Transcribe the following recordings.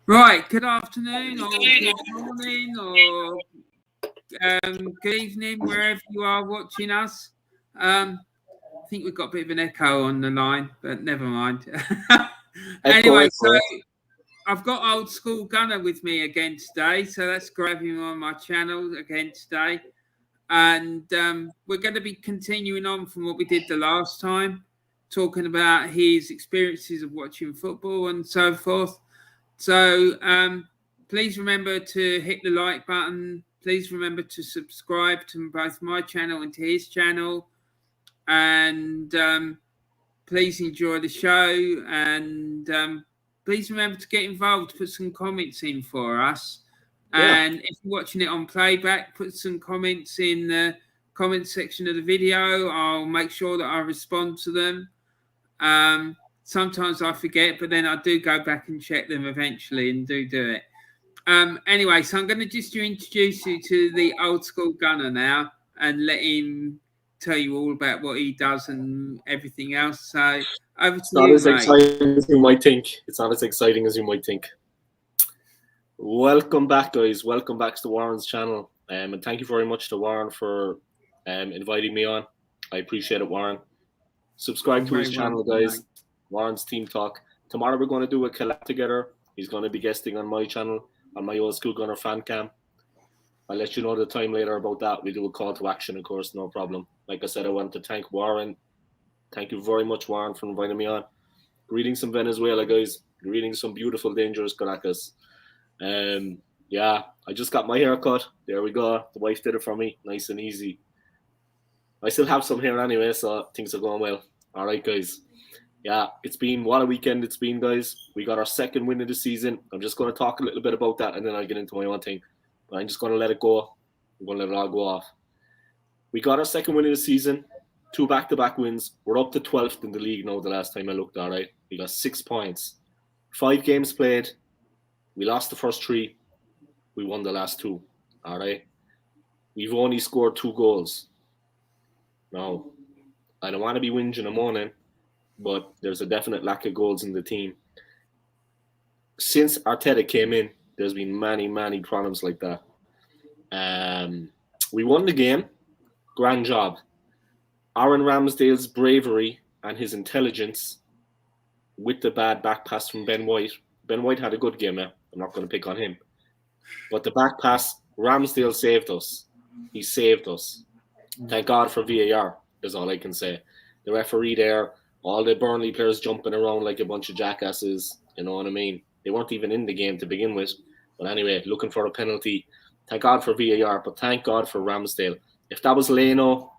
Right, good afternoon or good morning or good evening, wherever you are watching us. I think we've got a bit of an echo on the line, but never mind. Anyway, so I've got Old Skool Gunner with me again today, so let's grab him on my channel again today. And we're going to be continuing on from what we did the last time, talking about his experiences of watching football and so forth. So please remember to hit the like button. Please remember to subscribe to both my channel and to his channel. And please enjoy the show. And please remember to get involved. Put some comments in for us. Yeah. And if you're watching it on playback, put some comments in the comment section of the video. I'll make sure that I respond to them. Sometimes I forget, but then I do go back and check them eventually and do it. Anyway, so I'm going to just introduce you to the Old Skool Gunner now and let him tell you all about what he does and everything else. So over to you, mate. Exciting as you might think. It's not as exciting as you might think. Welcome back, guys. Welcome back to Warren's channel. And thank you very much to Warren for inviting me on. I appreciate it, Warren. Subscribe to his channel, guys. Mate. Warren's Team Talk. Tomorrow we're going to do a collab together. He's going to be guesting on my channel, on my Old Skool Gunner fan cam. I'll let you know the time later about that. We do a call to action, of course, no problem. Like I said, I want to thank Warren. Thank you very much, Warren, for inviting me on. Greetings from Venezuela, guys. Greetings from beautiful, dangerous Caracas. Yeah, I just got my hair cut. There we go. The wife did it for me. Nice and easy. I still have some hair anyway, so things are going well. All right, guys. Yeah, what a weekend it's been, guys. We got our second win of the season. I'm just going to talk a little bit about that, and then I'll get into my own thing. But I'm just going to let it go. I'm going to let it all go off. We got our second win of the season. 2 back-to-back wins. We're up to 12th in the league now the last time I looked, all right? We got 6 points. 5 games played. We lost the first 3. We won the last 2, all right? We've only scored 2 goals. Now, I don't want to be whinging and moaning, but there's a definite lack of goals in the team. Since Arteta came in, there's been many, many problems like that. We won the game. Grand job. Aaron Ramsdale's bravery and his intelligence with the bad back pass from Ben White. Ben White had a good game, I'm not going to pick on him. But the back pass, Ramsdale saved us. He saved us. Thank God for VAR, is all I can say. The referee there, all the Burnley players jumping around like a bunch of jackasses, you know what I mean? They weren't even in the game to begin with. But anyway, looking for a penalty. Thank God for VAR, but thank God for Ramsdale. If that was Leno,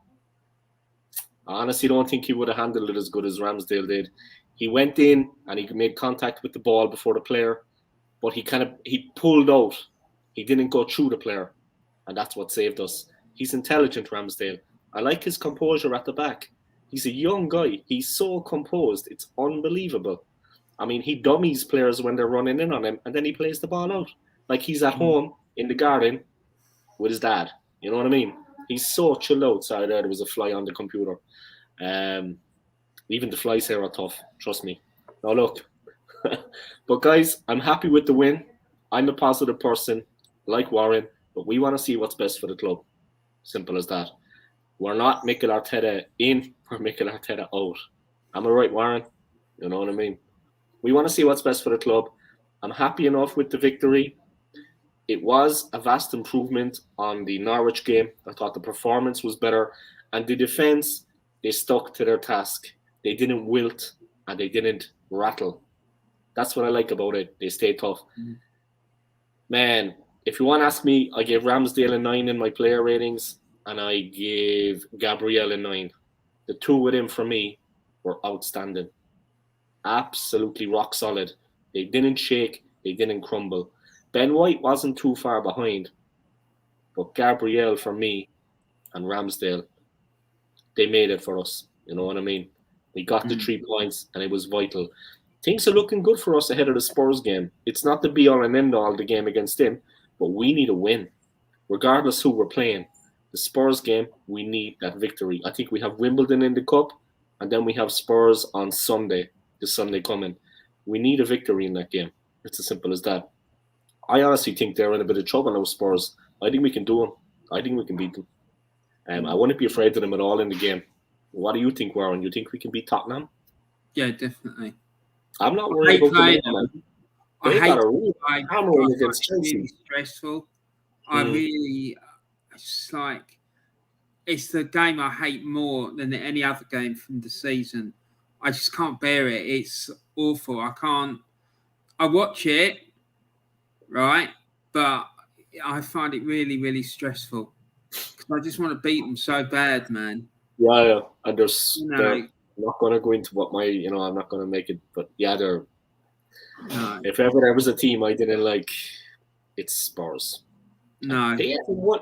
I honestly don't think he would have handled it as good as Ramsdale did. He went in and he made contact with the ball before the player, but he pulled out. He didn't go through the player, and that's what saved us. He's intelligent, Ramsdale. I like his composure at the back. He's a young guy. He's so composed. It's unbelievable. I mean, he dummies players when they're running in on him, and then he plays the ball out. Like he's at home in the garden with his dad. You know what I mean? He's so chilled out. Sorry, there was a fly on the computer. Even the flies here are tough. Trust me. Now, look. But, guys, I'm happy with the win. I'm a positive person, like Warren, but we want to see what's best for the club. Simple as that. We're not making Arteta in, we're making Arteta out. Am I right, Warren? You know what I mean? We want to see what's best for the club. I'm happy enough with the victory. It was a vast improvement on the Norwich game. I thought the performance was better. And the defence, they stuck to their task. They didn't wilt and they didn't rattle. That's what I like about it. They stayed tough. Man, if you want to ask me, I gave Ramsdale a 9 in my player ratings. And I gave Gabriel a 9. The 2 with him for me were outstanding. Absolutely rock solid. They didn't shake. They didn't crumble. Ben White wasn't too far behind. But Gabriel for me and Ramsdale, they made it for us. You know what I mean? We got the 3 points and it was vital. Things are looking good for us ahead of the Spurs game. It's not the be-all and end-all, the game against him. But we need a win. Regardless who we're playing. The Spurs game, we need that victory. I think we have Wimbledon in the cup, and then we have Spurs on Sunday, the Sunday coming. We need a victory in that game. It's as simple as that. I honestly think they're in a bit of trouble now, Spurs. I think we can do them. I think we can beat them. I wouldn't be afraid of them at all in the game. What do you think, Warren? You think we can beat Tottenham? Yeah, definitely. I'm not worried about them. They got a real hammer against Chelsea. Really stressful. It's like, it's the game I hate more than any other game from the season. I just can't bear it. It's awful. I watch it, right? But I find it really, really stressful. I just want to beat them so bad, man. Yeah. And I'm not going to go into what I'm not going to make it, but yeah, if ever there was a team I didn't like, it's Spurs. No.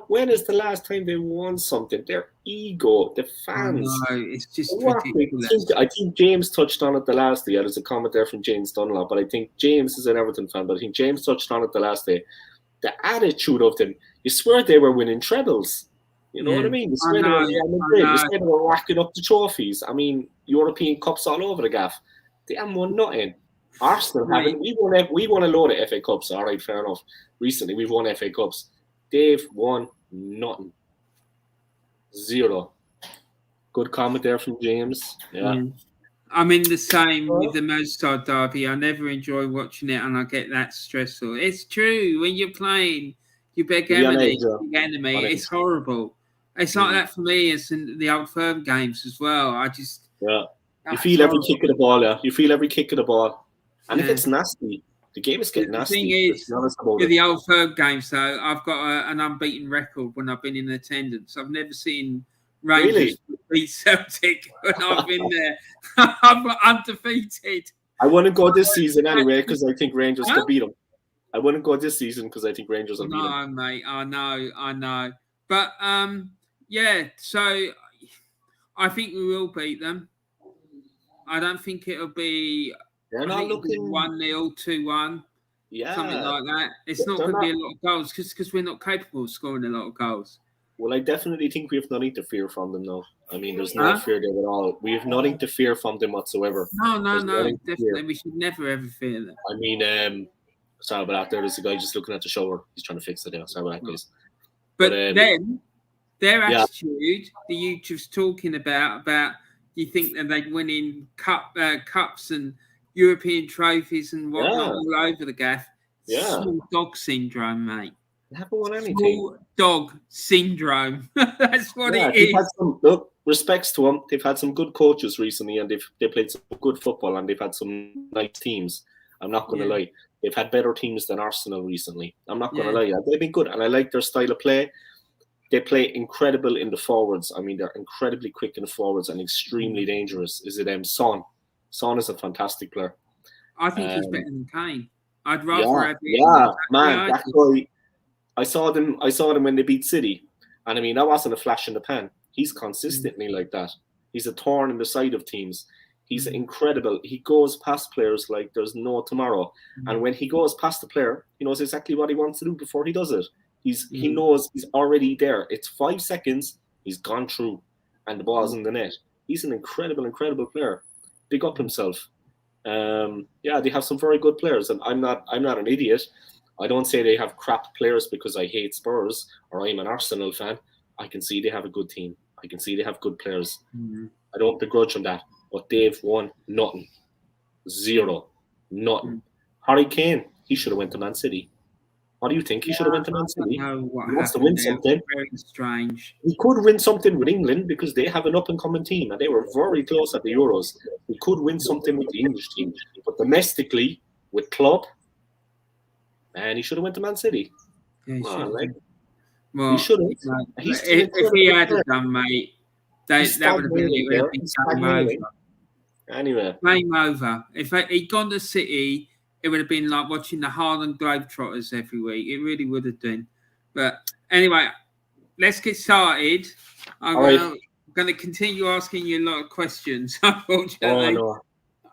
When is the last time they won something? Their ego, the fans. No, it's just ridiculous. I think James touched on it the last day. There's a comment there from James Dunlop, but I think James is an Everton fan, but I think James touched on it the last day. The attitude of them, you swear they were winning trebles. You know what I mean? You swear they were racking up the trophies. I mean, European Cups all over the gaff. They haven't won nothing. Arsenal haven't. We won a load of FA Cups. All right, fair enough. Recently, we've won FA Cups. They've won nothing. Zero. Good comment there from James. Yeah. I'm in the same with the Merseyside derby. I never enjoy watching it, and I get that stressful. It's true. When you're playing, you beg enemy. It's horrible. It's like that for me. It's in the Old Firm games as well. You feel every kick of the ball. Yeah, you feel every kick of the ball, and it gets nasty. The game is getting nasty. The thing is, with the Old Firm games, though, I've got an unbeaten record when I've been in attendance. I've never seen Rangers beat Celtic when I've been there. I'm undefeated. I wouldn't go this season anyway because I think Rangers could beat them. I wouldn't go this season because I think Rangers will beat them. No, mate, I know. But, so I think we will beat them. I don't think it'll be... They're not looking 1-0, 2-1, something like that. It's not going to be a lot of goals because we're not capable of scoring a lot of goals. Well, I definitely think we have nothing to fear from them now. I mean, there's no fear there at all. We have nothing to fear from them whatsoever. No, definitely. We should never, ever fear them. I mean, sorry about that. There's a guy just looking at the shower. He's trying to fix it now. Sorry about that, guys. But then, their attitude that you just talking about you think that they'd win in cups and European trophies and whatnot all over the gaff. Small dog syndrome, mate. They haven't won anything. Small dog syndrome. That's what it is. Respects to them. They've had some good coaches recently, and they played some good football, and they've had some nice teams. I'm not going to lie. They've had better teams than Arsenal recently. I'm not going to lie. They've been good, and I like their style of play. They play incredible in the forwards. I mean, they're incredibly quick in the forwards and extremely dangerous. Is it Son? Son is a fantastic player. I think he's better than Kane. I'd rather have man, that guy. I saw them when they beat City, and I mean that wasn't a flash in the pan. He's consistently like that. He's a thorn in the side of teams. He's incredible. He goes past players like there's no tomorrow. And when he goes past the player, he knows exactly what he wants to do before he does it. He knows he's already there. It's 5 seconds. He's gone through, and the ball's in the net. He's an incredible player. Big up himself. They have some very good players, and I'm not an idiot. I don't say they have crap players because I hate Spurs or I'm an Arsenal fan. I can see they have a good team. I can see they have good players. I don't begrudge them that, but they've won nothing. Zero. Nothing. Harry Kane, he should have went to Man City. What do you think? He should have went to Man City. He wants to win something. Very strange. He could win something with England because they have an up-and-coming team, and they were very close at the Euros. He could win something with the English team, but domestically, with club, man, he should have went to Man City. Yeah, he should have. If he had done, mate, that would have been game over. Anyway. Game over. If he'd gone to City, it would have been like watching the Harlem Globetrotters every week. It really would have been. But anyway, let's get started. I'm going to continue asking you a lot of questions, unfortunately. Oh, no.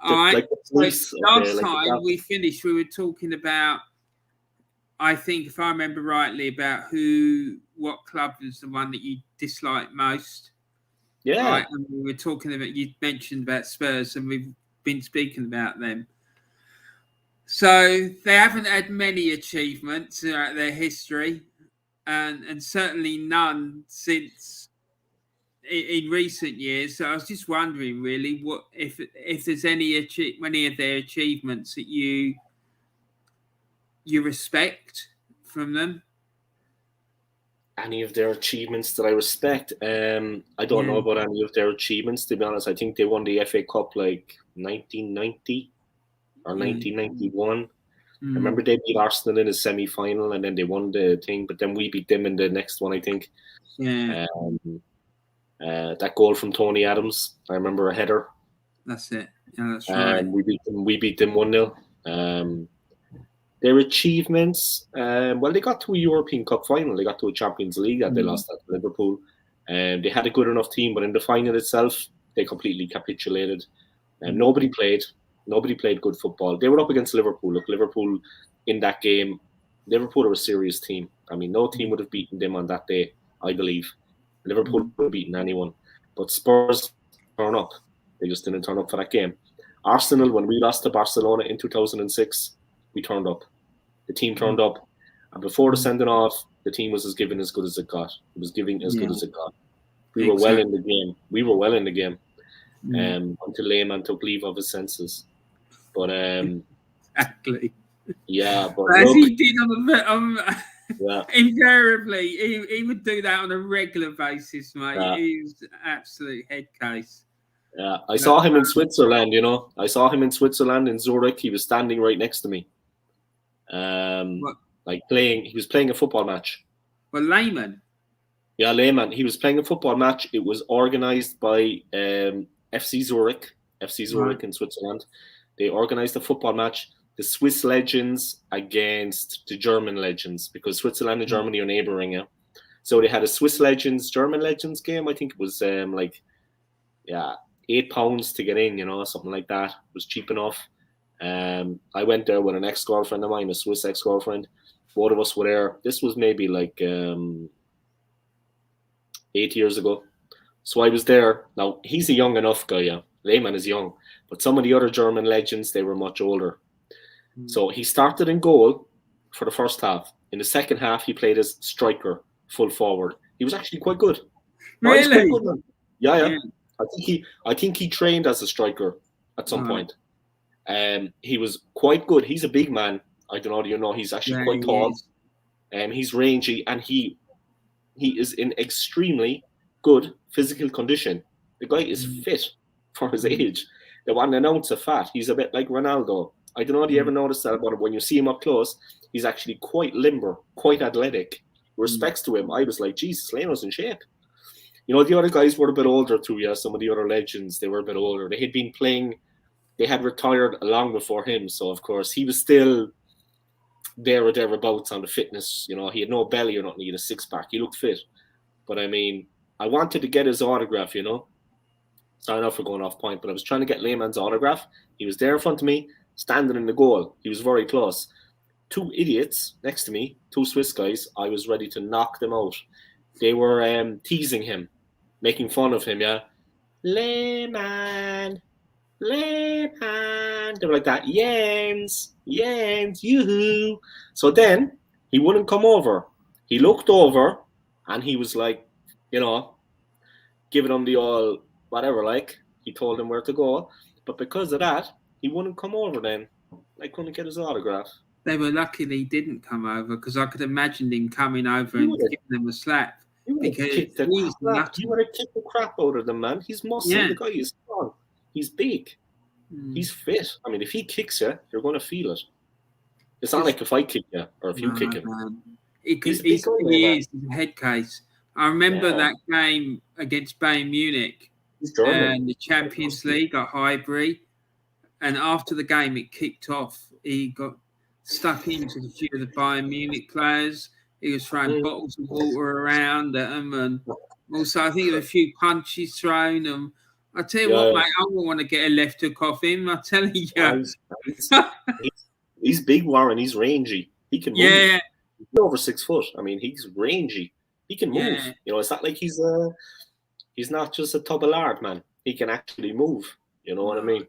All right. Last time we finished, we were talking about, I think, if I remember rightly, about what club was the one that you disliked most. Yeah. Right? And we were talking about, you mentioned about Spurs, and we've been speaking about them. So they haven't had many achievements throughout their history, and certainly none since in recent years. So I was just wondering, really, what if there's any of their achievements that you respect from them. Any of their achievements that I respect? I don't know about any of their achievements, to be honest. I think they won the FA Cup like 1990 or 1991. I remember they beat Arsenal in a semi-final and then they won the thing, but then we beat them in the next one, I think. Yeah. That goal from Tony Adams, I remember a header. That's it. Yeah, that's right. We beat them 1-0. Their achievements, well, they got to a European Cup final. They got to a Champions League that they lost at Liverpool. They had a good enough team, but in the final itself, they completely capitulated. Nobody played good football. They were up against Liverpool. Look, Liverpool in that game, Liverpool are a serious team. I mean, no team would have beaten them on that day, I believe. Liverpool would have beaten anyone. But Spurs turn up. They just didn't turn up for that game. Arsenal, when we lost to Barcelona in 2006, we turned up. The team turned up. And before the sending off, the team was as good as it got. It was giving as good as it got. We were well in the game. Until Lehmann took leave of his senses. But exactly. Yeah, but as he did invariably, he would do that on a regular basis, mate. Yeah. He was an absolute head case. Yeah, I saw him in Switzerland. I saw him in Switzerland in Zurich. He was standing right next to me. He was playing a football match. Well, Lehmann. Yeah, Lehmann. He was playing a football match. It was organised by FC Zurich in Switzerland. They organised a football match. The Swiss legends against the German legends, because Switzerland and Germany are neighbouring. Yeah, so they had a Swiss legends, German legends game. I think it was £8 to get in. Something like that. It was cheap enough. I went there with an ex-girlfriend of mine, a Swiss ex-girlfriend. Both of us were there. This was maybe 8 years ago. So I was there. Now, he's a young enough guy, yeah. Lehmann is young. But some of the other German legends, they were much older. So he started in goal for the first half. In the second half, he played as striker, full forward. He was actually quite good. Really? Quite good, yeah. I think he trained as a striker at some point. He was quite good. He's a big man. I don't know. Do you know? He's actually quite tall. He's rangy, and he is in extremely good physical condition. The guy is fit for his age. The 1 ounce of fat. He's a bit like Ronaldo. I don't know if you ever noticed that about him. When you see him up close, he's actually quite limber, quite athletic. Respects to him. I was like, Jesus, Leno's in shape. The other guys were a bit older too. Yeah, some of the other legends, they were a bit older. They had been playing. They had retired long before him, so of course he was still there or thereabouts on the fitness. He had no belly or nothing. He had a six-pack. He looked fit, but I mean, I wanted to get his autograph. Sorry enough for going off point, but I was trying to get Lehmann's autograph. He was there in front of me, standing in the goal. He was very close. Two idiots next to me, two Swiss guys. I was ready to knock them out. They were teasing him, making fun of him. Yeah, Lehmann. They were like that. Jens, yoo-hoo. So then he wouldn't come over. He looked over and he was like, giving them the all whatever. He told them where to go, but because of that, he wouldn't come over. Then I couldn't get his autograph. They were lucky he didn't come over, because I could imagine him coming over and giving them a slap. He would have kicked the crap out of them, man. He's muscle. The guy is strong. He's big. He's fit. I mean, if he kicks you, you're going to feel it. It's not like if I kick you or if you kick him. He's a head case. I remember that game against Bayern Munich and the Champions League at Highbury. And after the game, it kicked off. He got stuck into a few of the Bayern Munich players. He was throwing bottles of water around at them. And also, I think a few punches thrown. And I tell you what, mate, I wouldn't want to get a left hook off him. I'm telling you. He's big, Warren. He's rangy. He can move. Yeah. He's over 6 foot. I mean, he's rangy. He can move. It's not like he's not just a tub of lard, man. He can actually move. You know what I mean?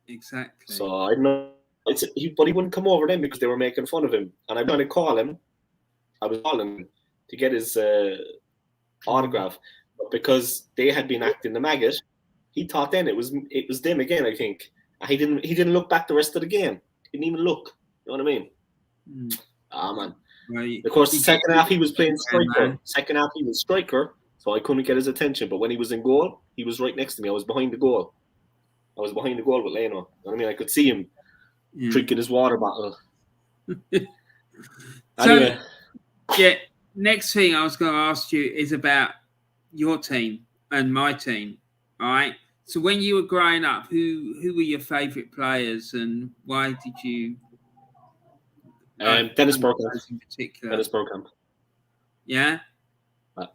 Exactly. So I don't know But he wouldn't come over then because they were making fun of him. And I'm going to call him. I was calling him to get his autograph, but because they had been acting the maggot, he thought then it was them again. I think and he didn't look back the rest of the game. He didn't even look. You know what I mean? Man. Right. Of course, the second half he was playing striker. Second half he was striker, so I couldn't get his attention. But when he was in goal, he was right next to me. I was behind the goal. with Leno. You know what I mean? I could see him drinking his water bottle. Anyway. So, next thing I was going to ask you is about your team and my team. All right. So when you were growing up, who were your favourite players and why did you? Dennis Bergkamp. In particular. Dennis Bergkamp. Yeah.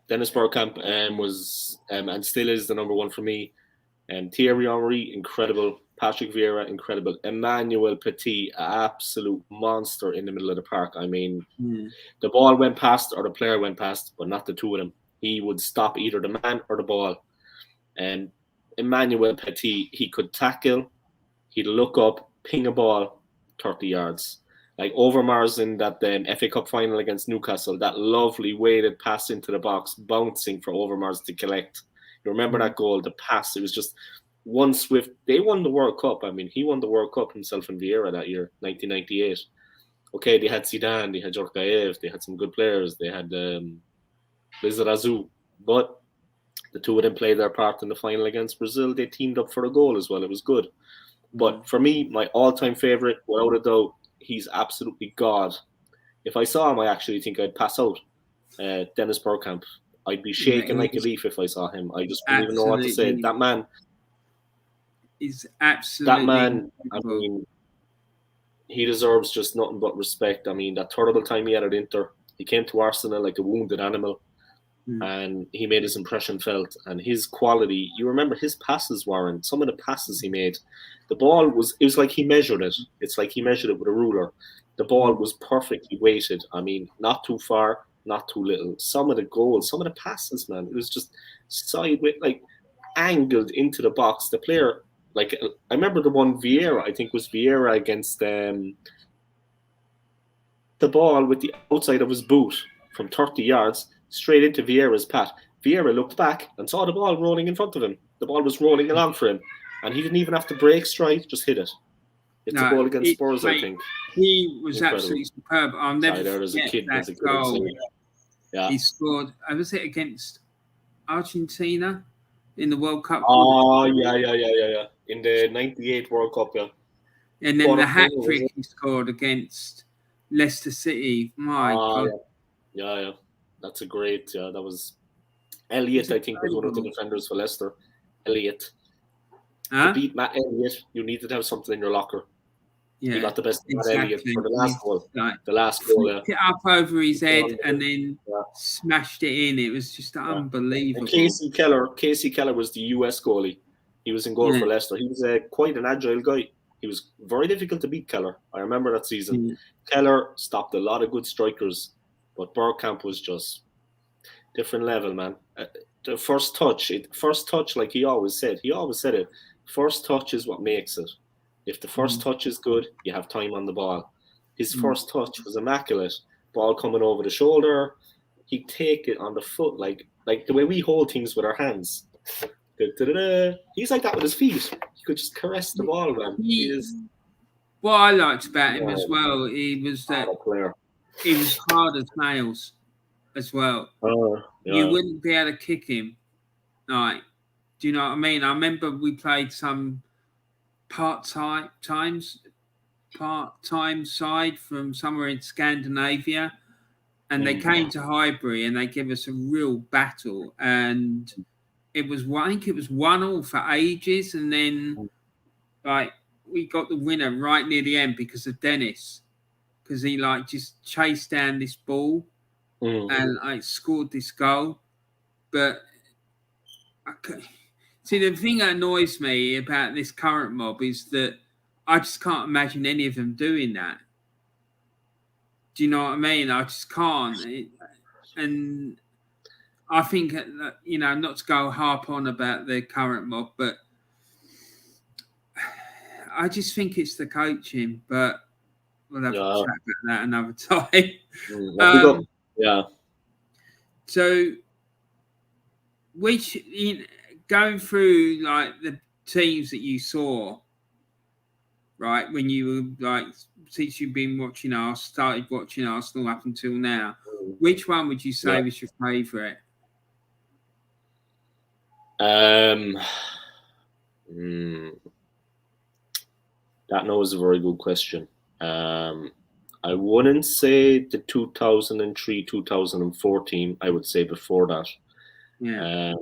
Dennis Bergkamp was and still is the number one for me. Thierry Henry, incredible. Patrick Vieira, incredible. Emmanuel Petit, absolute monster in the middle of the park. I mean, the ball went past or the player went past, but not the two of them. He would stop either the man or the ball. And Emmanuel Petit, he could tackle, he'd look up, ping a ball 30 yards. Like Overmars in that FA Cup final against Newcastle, that lovely weighted pass into the box, bouncing for Overmars to collect. You remember that goal, the pass, it was just one swift. They won the World Cup. I mean, he won the World Cup himself in Vieira that year, 1998. Okay, they had Zidane, they had Djorkaeff, they had some good players, they had Lizarazu, but the two of them played their part in the final against Brazil. They teamed up for a goal as well. It was good. But for me, my all-time favourite, without a doubt, he's absolutely God. If I saw him, I actually think I'd pass out. Dennis Bergkamp. I'd be shaking like a leaf if I saw him. I just wouldn't even know what to say. That man is absolutely. That man, incredible. I mean, he deserves just nothing but respect. I mean, that terrible time he had at Inter, he came to Arsenal like a wounded animal, and he made his impression felt. And his quality, you remember his passes, Warren. Some of the passes he made, the ball was like he measured it. It's like he measured it with a ruler. The ball was perfectly weighted. I mean, not too far, not too little. Some of the goals, some of the passes, man, it was just sideways, like angled into the box. The player, like, I remember the one Vieira, I think was Vieira against the ball with the outside of his boot from 30 yards straight into Vieira's pat. Vieira looked back and saw the ball rolling in front of him. The ball was rolling along for him, and he didn't even have to break stride, just hit it. It's a goal against Spurs, I think. He was absolutely superb. I'll never forget that goal. Yeah. He scored, was it against Argentina in the World Cup? Oh, yeah. In the 98 World Cup, yeah. And then the hat-trick he scored against Leicester City. My God. Yeah. That's a great, that was Elliott, I think, was one of the defenders for Leicester. Elliott. To beat Matt Elliott, you needed to have something in your locker. Yeah, he got the best Matt Elliott for the last goal. The last goal, flipped it up over his head and then smashed it in. It was just unbelievable. And Casey Keller was the US goalie. He was in goal for Leicester. He was quite an agile guy. He was very difficult to beat, Keller. I remember that season. Keller stopped a lot of good strikers, but Bergkamp was just different level, man. The first touch, like he always said it. First touch is what makes it. If the first touch is good, you have time on the ball. His first touch was immaculate. Ball coming over the shoulder. He'd take it on the foot, like the way we hold things with our hands. He's like that with his feet. He could just caress the ball, man. What I liked about him as well, he was hard as nails as well. You wouldn't be able to kick him. Like, do you know what I mean? I remember we played some part-time side from somewhere in Scandinavia, and they came to Highbury and they gave us a real battle, and I think it was 1-1 for ages, and then we got the winner right near the end because of Dennis, because he just chased down this ball and I scored this goal. But see, the thing that annoys me about this current mob is that I just can't imagine any of them doing that. Do you know what I mean? I just can't. And I think, not to go harp on about the current mob, but I just think it's the coaching, but we'll have to Yeah. chat about that another time. Yeah. So, going through like the teams that you saw, right, when you were like, since you've been started watching Arsenal up until now, which one would you say was your favourite? That was a very good question. I wouldn't say the 2003, 2014. I would say before that. Yeah.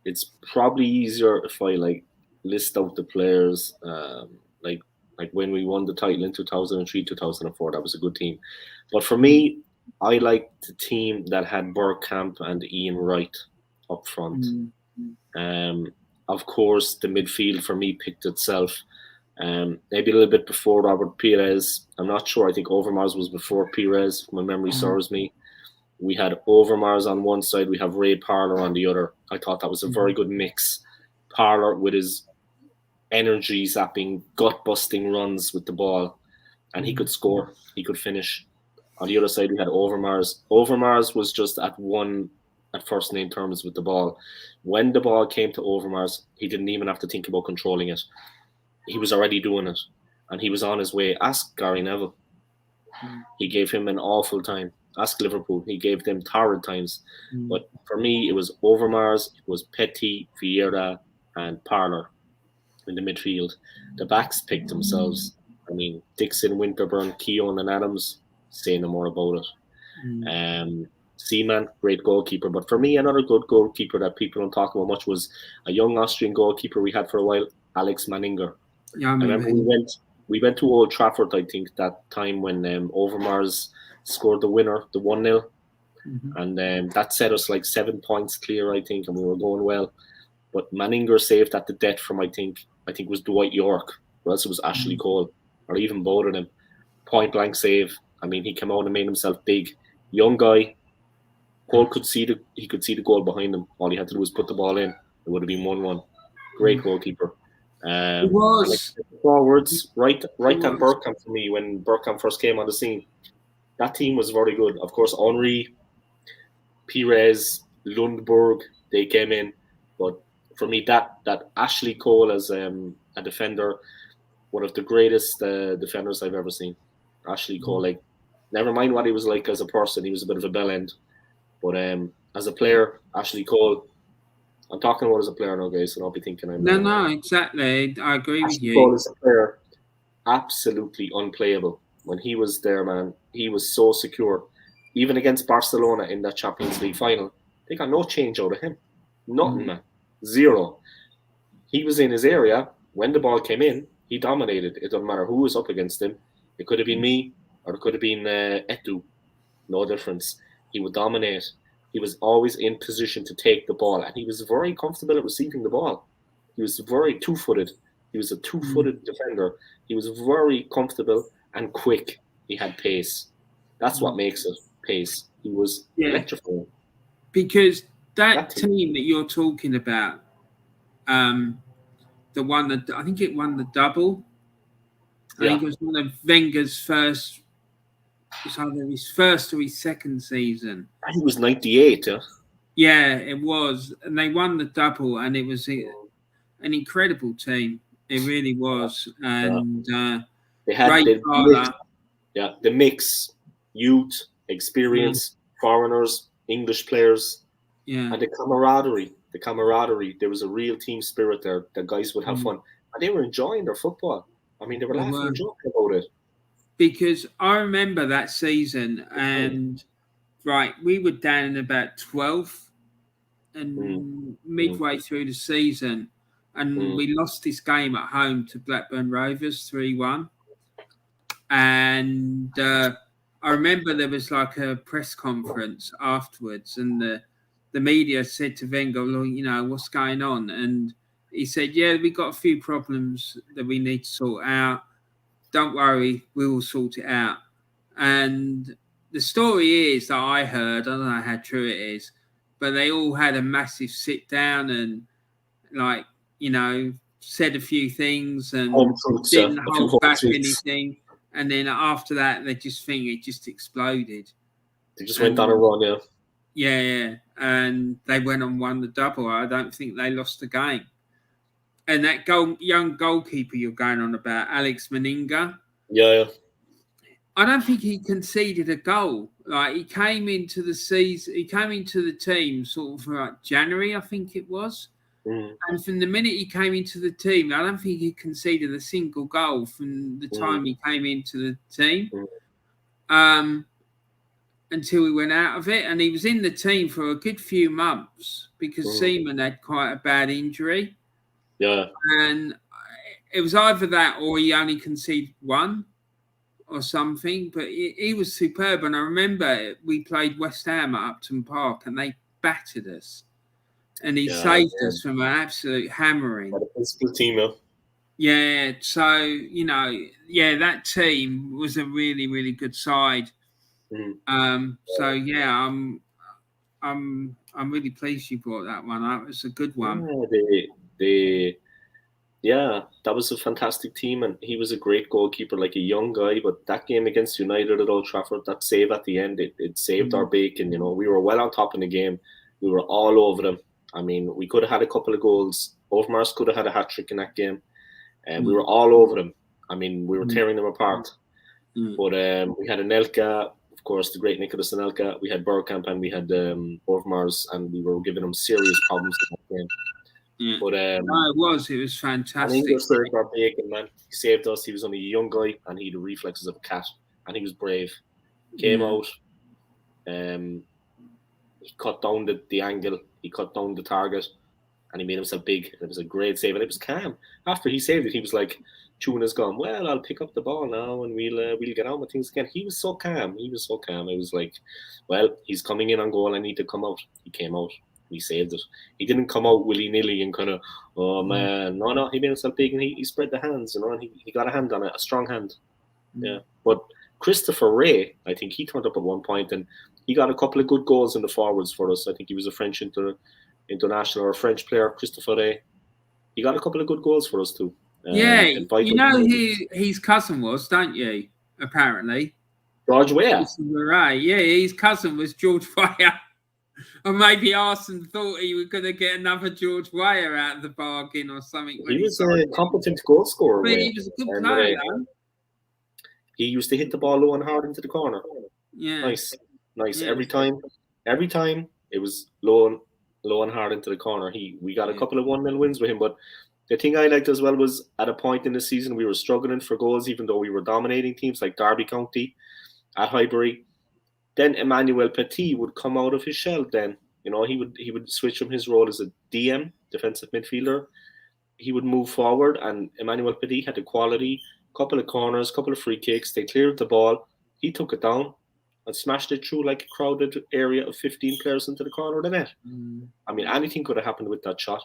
It's probably easier if I like list out the players. Like when we won the title in 2003, 2004, that was a good team. But for me, I liked the team that had Bergkamp and Ian Wright up front. Of course, the midfield for me picked itself. Maybe a little bit before Robert Pires. I'm not sure. I think Overmars was before Pires, if my memory serves me. We had Overmars on one side. We have Ray Parlour on the other. I thought that was a very good mix. Parlour with his energy zapping, gut-busting runs with the ball. And he could score. He could finish. On the other side, we had Overmars. Overmars was just at first name terms with the ball. When the ball came to Overmars, he didn't even have to think about controlling it. He was already doing it. And he was on his way. Ask Gary Neville. He gave him an awful time. Ask Liverpool. He gave them torrid times. But for me, it was Overmars, it was Petty, Vieira, and Parlour in the midfield. The backs picked themselves. I mean, Dixon, Winterburn, Keown, and Adams, say no more about it. Seaman, great goalkeeper. But for me, another good goalkeeper that people don't talk about much was a young Austrian goalkeeper we had for a while, Alex Manninger. Yeah, I remember we went to Old Trafford, I think, that time when Overmars scored the winner, the 1-0. And that set us like 7 points clear, I think, and we were going well. But Manninger saved at the death from, I think it was Dwight York, or else it was Ashley Cole, or even both of them. Point blank save. I mean, he came out and made himself big. Young guy. Cole could see the goal behind him. All he had to do was put the ball in. It would have been 1-1. Great goalkeeper. It was. Forwards, right at Bergkamp for me when Bergkamp first came on the scene. That team was very good. Of course, Henry, Pires, Lundberg, they came in. But for me, that Ashley Cole as a defender, one of the greatest defenders I've ever seen. Ashley Cole, like, never mind what he was like as a person, he was a bit of a bell end. But as a player, Ashley Cole, I'm talking about as a player now, guys, so don't be thinking I'm... No, exactly. I agree with you. Ashley Cole as a player, absolutely unplayable. When he was there, man, he was so secure. Even against Barcelona in that Champions League final, they got no change out of him. Nothing, man. Zero. He was in his area. When the ball came in, he dominated. It doesn't matter who was up against him. It could have been me, or it could have been Etu. No difference. He would dominate. He was always in position to take the ball, and he was very comfortable at receiving the ball. He was very two-footed. He was a two-footed defender. He was very comfortable and quick. He had pace. That's what makes it, pace. He was electrifying. Because that team that you're talking about, the one that I think it won the double. I think it was one of Wenger's first. It was either his first or his second season. I think it was 98, yeah? Yeah, it was. And they won the double, and it was an incredible team. It really was. And they had the mix, youth, experience, foreigners, English players, and the camaraderie. There was a real team spirit there. The guys would have fun. And they were enjoying their football. I mean, they were laughing and joking about it. Because I remember that season, and we were down in about 12th, and midway through the season, and we lost this game at home to Blackburn Rovers 3-1. And I remember there was like a press conference afterwards, and the media said to Wenger, what's going on? And he said, we got a few problems that we need to sort out. Don't worry, we will sort it out. And the story is that I heard, I don't know how true it is, but they all had a massive sit down and said a few things and didn't hold back anything. And then after that, it just exploded. They just went on a run, yeah. Yeah. And they went and won the double. I don't think they lost the game. And that young goalkeeper you're going on about, Alex Manninger. Yeah. I don't think he conceded a goal. Like, he came into the team sort of like January, I think it was. And from the minute he came into the team, I don't think he conceded a single goal from the time he came into the team until he went out of it. And he was in the team for a good few months because Seaman had quite a bad injury. Yeah. And it was either that or he only conceded one or something. But he was superb. And I remember we played West Ham at Upton Park and they battered us. And he saved us from an absolute hammering. What a principal team, yeah. So, that team was a really, really good side. So yeah, I'm really pleased you brought that one up. It's a good one. That was a fantastic team, and he was a great goalkeeper, like a young guy. But that game against United at Old Trafford, that save at the end, it saved our bacon. We were well on top in the game. We were all over them. I mean, we could have had a couple of goals. Overmars could have had a hat trick in that game, and we were all over them. I mean, we were tearing them apart. But we had Anelka, of course, the great Nicholas Anelka. We had Bergkamp and we had Overmars, and we were giving them serious problems in that game. Yeah. But it was fantastic. And he served our bacon, man. He saved us. He was only a young guy, and he had the reflexes of a cat, and he was brave. Came out. He cut down the angle. He cut down the target, and he made himself big. It was a great save, and it was calm. After he saved it, he was like chewing his gum. Well, I'll pick up the ball now, and we'll get on with things again. He was so calm. It was like, well, he's coming in on goal. I need to come out. He came out. He saved it. He didn't come out willy-nilly and kind of, oh, man. No. He made himself big, and he spread the hands, and he got a hand on it, a strong hand. Yeah. But Christopher Ray, I think he turned up at one point, and he got a couple of good goals in the forwards for us. I think he was a French international or a French player, Christopher Ray. He got a couple of good goals for us too. You know who his cousin was, don't you? Apparently. George Weah. Ray. Yeah, his cousin was George Weah. Or maybe Arsene thought he was going to get another George Weah out of the bargain or something. He was a competent goal scorer. But he was a good player, though. He used to hit the ball low and hard into the corner. Yeah. Nice. Yeah. Every time it was low and hard into the corner. We got a couple of 1-0 wins with him, but the thing I liked as well was at a point in the season we were struggling for goals, even though we were dominating teams like Derby County at Highbury. Then Emmanuel Petit would come out of his shell. Then he would switch from his role as a DM, defensive midfielder. He would move forward, and Emmanuel Petit had the quality. Couple of corners, couple of free kicks. They cleared the ball. He took it down and smashed it through like a crowded area of 15 players into the corner of the net. I mean, anything could have happened with that shot.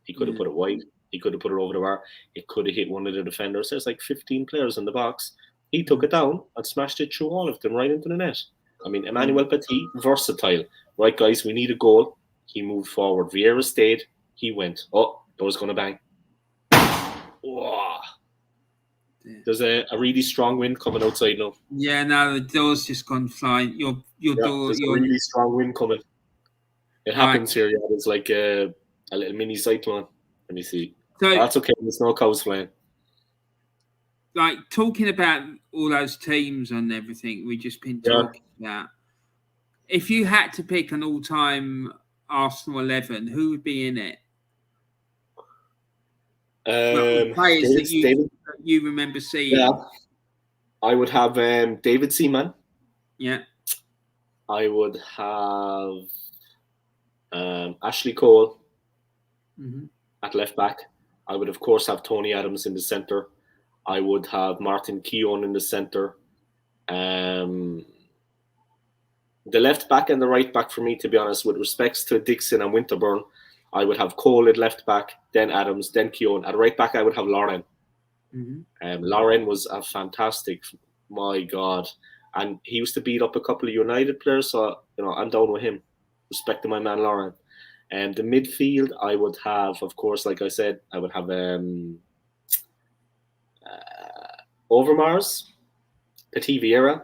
He could have put it wide. He could have put it over the bar. It could have hit one of the defenders. There's like 15 players in the box. He took it down and smashed it through all of them right into the net. I mean, Emmanuel Petit, versatile. Right, guys, we need a goal. He moved forward. Vieira stayed. He went. Oh, door's going to bang. Whoa. There's a really strong wind coming outside now. Yeah, no, the door's just gone flying. Your door. There's a really strong wind coming. It happens here. Yeah, there's like a little mini cyclone. Let me see. So, that's okay. There's no cows flying. Like talking about all those teams and everything we just been talking about. If you had to pick an all-time Arsenal 11, who would be in it? Players that you remember seeing. Yeah, I would have David Seaman. Yeah, I would have Ashley Cole at left back. I would, of course, have Tony Adams in the centre. I would have Martin Keown in the centre. The left back and the right back for me, to be honest, with respects to Dixon and Winterburn, I would have Cole at left back, then Adams, then Keown. At right back, I would have Lauren. Lauren was a fantastic, my God. And he used to beat up a couple of United players, so I'm down with him. Respect to my man Lauren. And the midfield, I would have, of course, like I said, I would have Overmars, Petit Vieira,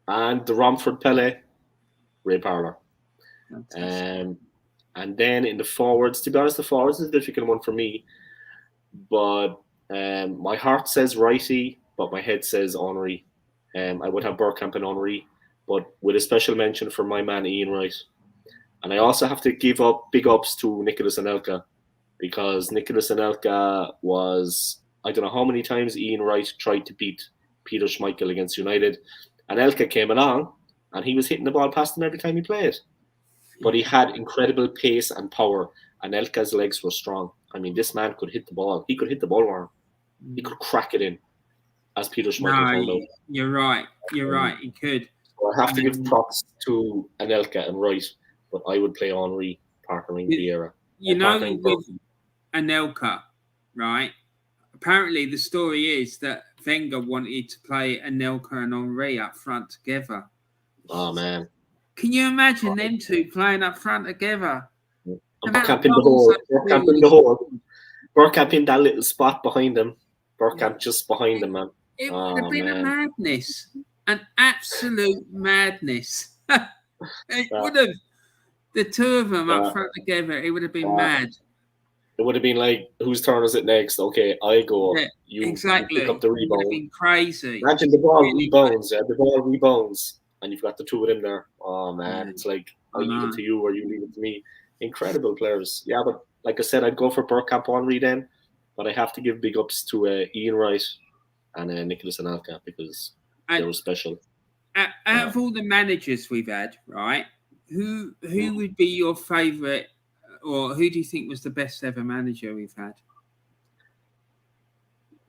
and the Romford Pele, Ray Parlour. And then in the forwards, to be honest, the forwards is a difficult one for me. But my heart says righty, but my head says Henry. I would have Bergkamp and Henry, but with a special mention for my man Ian Wright. And I also have to give up big ups to Nicholas Anelka, because Nicholas Anelka was, I don't know how many times Ian Wright tried to beat Peter Schmeichel against United. Anelka came along and he was hitting the ball past him every time he played. But he had incredible pace and power. Anelka's legs were strong. I mean, this man could hit the ball. He could hit the ball, Warren. He could crack it in, as Peter Schmeichel found out. You're right. You're right. He could. So I have to give props to Anelka and Wright, but I would play Henry partnering Vieira. You know, with Anelka, right? Apparently, the story is that Wenger wanted to play Anelka and Henry up front together. Oh, man. Can you imagine them two playing up front together? Bergkamp in the hole. Bergkamp in the hole. Bergkamp in that little spot behind them. Bergkamp just behind them, man. It would have been a madness. An absolute madness. It would have. The two of them up front together, it would have been mad. It would have been like, whose turn is it next? Okay, I go. Yeah, you pick up the rebound. It would have been crazy. Imagine the ball rebounds. Yeah, the ball rebounds. And you've got the two of them there. Oh, man. It's like, I leave it to you or you leave it to me. Incredible players. Yeah, but like I said, I'd go for Bergkamp Henry then. But I have to give big ups to Ian Wright and Nicholas Anelka, because they were special. Out of all the managers we've had, right, who would be your favourite, or who do you think was the best ever manager we've had?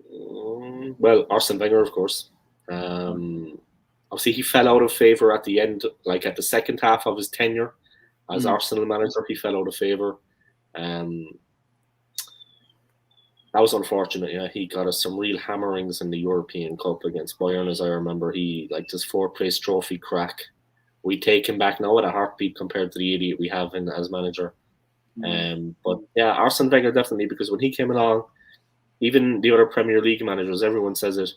Well, Arsene Wenger, of course. Obviously, he fell out of favour at the end, like at the second half of his tenure as Arsenal manager. He fell out of favour. That was unfortunate. Yeah, he got us some real hammerings in the European Cup against Bayern, as I remember. He like this fourth-place trophy crack. We take him back now at a heartbeat compared to the idiot we have in as manager. But yeah, Arsene Wenger definitely, because when he came along, even the other Premier League managers, everyone says it,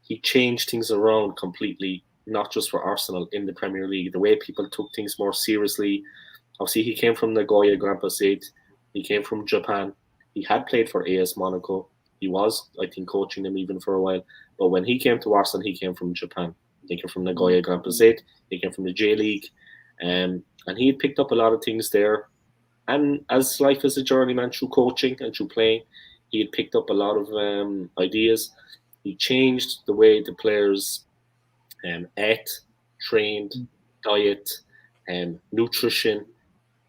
he changed things around completely, not just for Arsenal in the Premier League. The way people took things more seriously. Obviously, he came from Nagoya Grampus 8. He came from Japan. He had played for AS Monaco. He was, I think, coaching them even for a while. But when he came to Arsenal, he came from Japan. He came from Nagoya Grampus 8. He came from the J League. And he had picked up a lot of things there. And as life is a journeyman through coaching and through playing, he had picked up a lot of ideas. He changed the way the players ate, trained, diet, nutrition,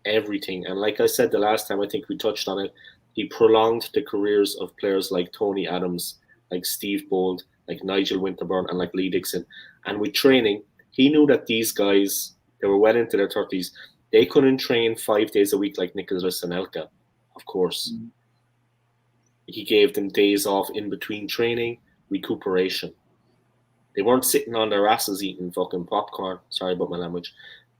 everything. And like I said the last time, I think we touched on it, he prolonged the careers of players like Tony Adams, like Steve Bold, like Nigel Winterburn, and like Lee Dixon. And with training, he knew that these guys, they were well into their 30s, they couldn't train 5 days a week like Nicholas Anelka, of course. He gave them days off in between training, recuperation. They weren't sitting on their asses eating fucking popcorn. Sorry about my language.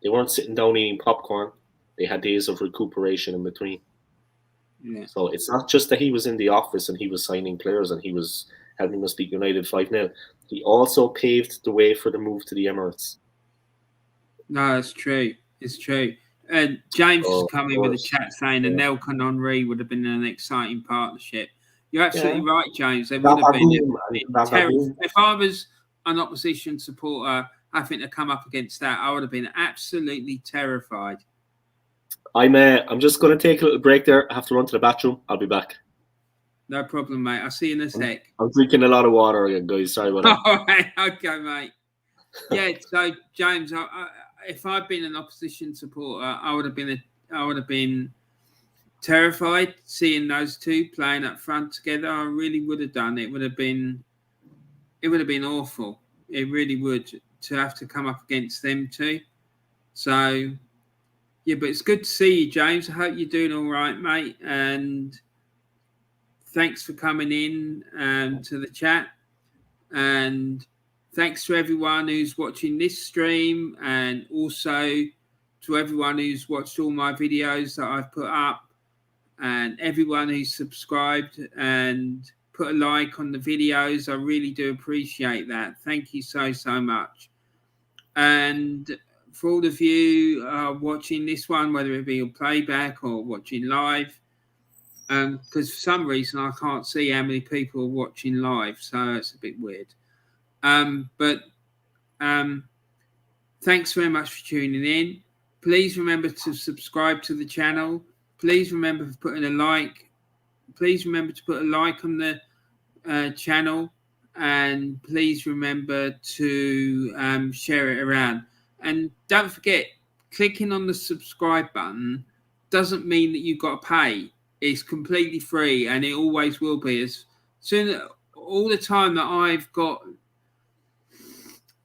They weren't sitting down eating popcorn. They had days of recuperation in between. Yeah. So it's not just that he was in the office and he was signing players and he was helping us beat United 5-0. He also paved the way for the move to the Emirates. No, it's true. It's true. And James is coming with a chat saying Anelka and Henry would have been an exciting partnership. You're absolutely right, James. They would have been terrible. If I was an opposition supporter, I think to come up against that, I would have been absolutely terrified. I'm just going to take a little break there. I have to run to the bathroom. I'll be back. No problem, mate. I'll see you in a sec. I'm drinking a lot of water again, guys. Sorry about that. All right. Okay, mate. Yeah, so, James, if I'd been an opposition supporter, I would have been terrified seeing those two playing up front together. I really would have done. It would have been awful. It really would, to have to come up against them two. So, yeah, but it's good to see you, James. I hope you're doing all right, mate. And thanks for coming in to the chat. And thanks to everyone who's watching this stream and also to everyone who's watched all my videos that I've put up, and everyone who's subscribed and put a like on the videos. I really do appreciate that. Thank you so much. And for all of you watching this one, whether it be on playback or watching live, because for some reason I can't see how many people are watching live, so it's a bit weird. But thanks very much for tuning in. Please remember to subscribe to the channel. Please remember to put a like. Please remember to put a like on the channel, and please remember to share it around. And don't forget, clicking on the subscribe button doesn't mean that you've got to pay. It's completely free, and it always will be. As soon all the time that I've got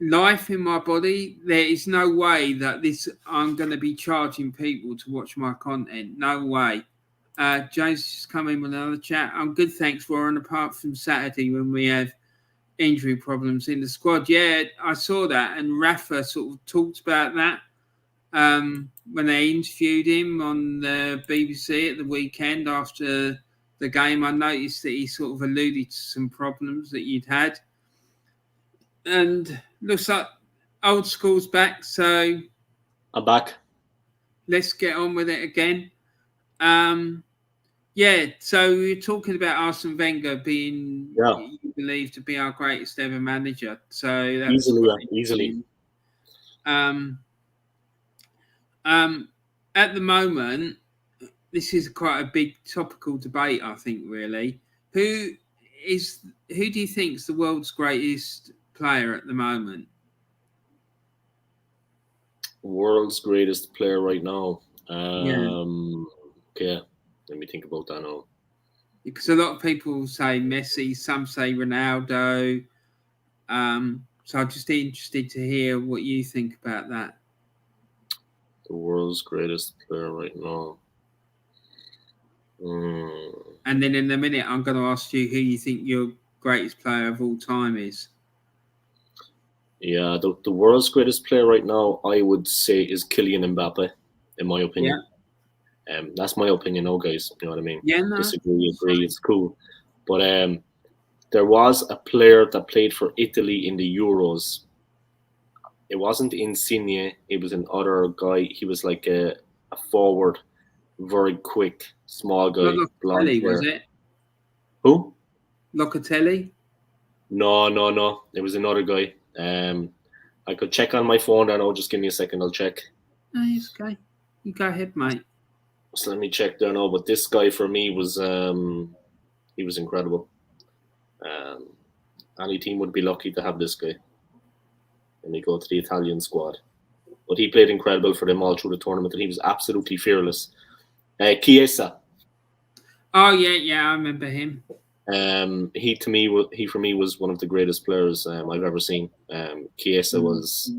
life in my body, there is no way that I'm going to be charging people to watch my content. No way. James just come in with another chat. I'm good, thanks, Warren, apart from Saturday when we have injury problems in the squad. Yeah, I saw that, and Rafa sort of talked about that when they interviewed him on the BBC at the weekend after the game. I noticed that he sort of alluded to some problems that you'd had. And looks like Old Skool's back, so I'm back. Let's get on with it again. Yeah, so you're talking about Arsene Wenger being, you believe, to be our greatest ever manager. So that's easily. At the moment, this is quite a big topical debate, I think, really. Who do you think is the world's greatest player at the moment? World's greatest player right now. Yeah. Let me think about that now. Because a lot of people say Messi, some say Ronaldo. So I'm just interested to hear what you think about that. The world's greatest player right now. And then in a minute, I'm going to ask you who you think your greatest player of all time is. Yeah, the world's greatest player right now, I would say, is Kylian Mbappe, in my opinion. Yeah. That's my opinion, guys. You know what I mean? Yeah, no. Disagree, agree, it's cool. But there was a player that played for Italy in the Euros. It wasn't Insigne. It was another guy. He was like a forward, very quick, small guy. Locatelli, was it? Who? Locatelli? No. It was another guy. I could check on my phone there now. Just give me a second. I'll check. No, it's okay. You go ahead, mate. So let me check there now. But this guy for me was he was incredible. Any team would be lucky to have this guy. And he go to the Italian squad. But he played incredible for them all through the tournament, and he was absolutely fearless. Chiesa. Oh yeah, I remember him. He for me was one of the greatest players I've ever seen. Chiesa was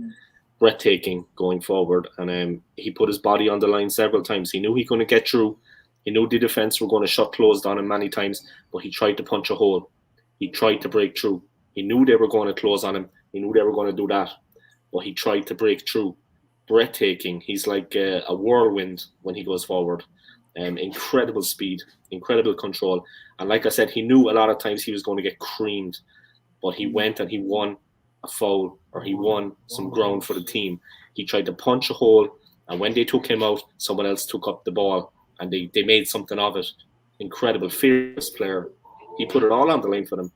breathtaking going forward, and he put his body on the line several times. He knew he couldn't get through. He knew the defense were going to shut closed on him many times, but he tried to punch a hole. He tried to break through. He knew they were going to close on him. He knew they were going to do that, but he tried to break through. Breathtaking. He's like a whirlwind when he goes forward. Incredible speed, incredible control. And like I said, he knew a lot of times he was going to get creamed, but he went and he won a foul, or he won some ground for the team. He tried to punch a hole, and when they took him out, someone else took up the ball, and they made something of it. Incredible, fearless player. He put it all on the line for them.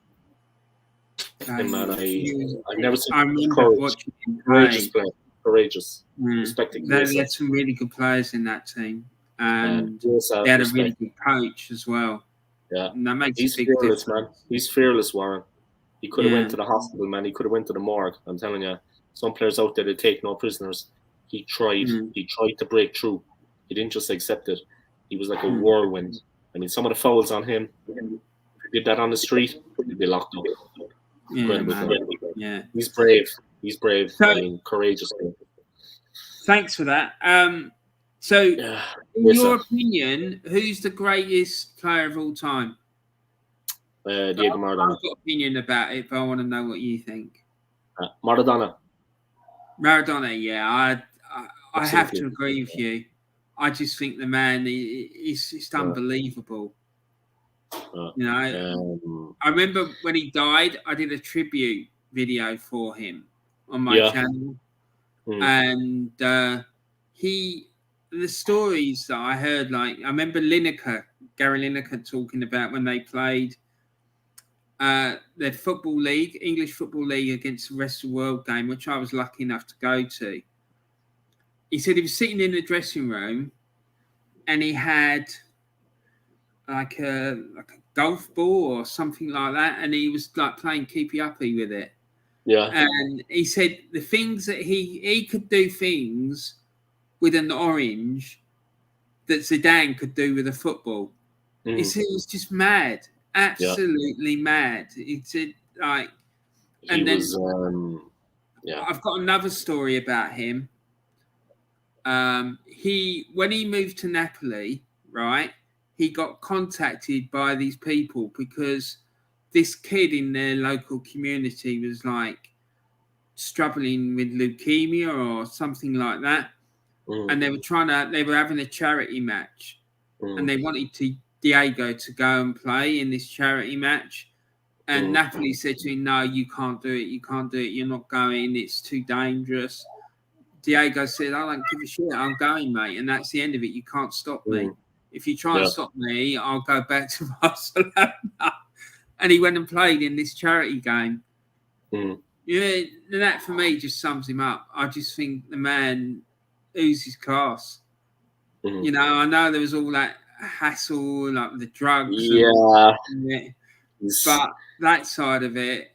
Man, I've never seen courageous player. Courageous. Respecting. They had some really good players in that team. And they had a really good coach as well. Yeah. And that makes He's a big fearless, difference. man. He's fearless, Warren. He could have went to the hospital, man. He could have went to the morgue. I'm telling you, some players out there, they take no prisoners. He tried. He tried to break through. He didn't just accept it. He was like a whirlwind. I mean, some of the fouls on him, if he did that on the street, he'd be locked up. Incredible. Yeah. He's brave. He's brave. So, I mean, courageous. Thanks for that. So, in your opinion, who's the greatest player of all time? Diego Maradona. I've got an opinion about it, but I want to know what you think. Maradona. Maradona, yeah. I have to agree with you. I just think the man is just unbelievable. You know, I remember when he died, I did a tribute video for him on my channel, and the stories that I heard, like I remember Gary Lineker talking about when they played their football league, English Football League against the Rest of the World game, which I was lucky enough to go to. He said he was sitting in the dressing room and he had like a golf ball or something like that, and he was like playing keepy-uppy with it. Yeah. And he said the things that he could do things with an orange that Zidane could do with a football. He said it was just mad, absolutely mad. He said like, and then I've got another story about him. When he moved to Napoli, right, he got contacted by these people because this kid in their local community was like struggling with leukemia or something like that. And they were having a charity match and they wanted Diego to go and play in this charity match. And Napoli said to him, no, you can't do it. You're not going. It's too dangerous. Diego said, I don't give a shit. I'm going, mate. And that's the end of it. You can't stop me. If you try and stop me, I'll go back to Barcelona. And he went and played in this charity game. Yeah, that for me just sums him up. I just think the man oozes class. You know, I know there was all that hassle, like the drugs. But that side of it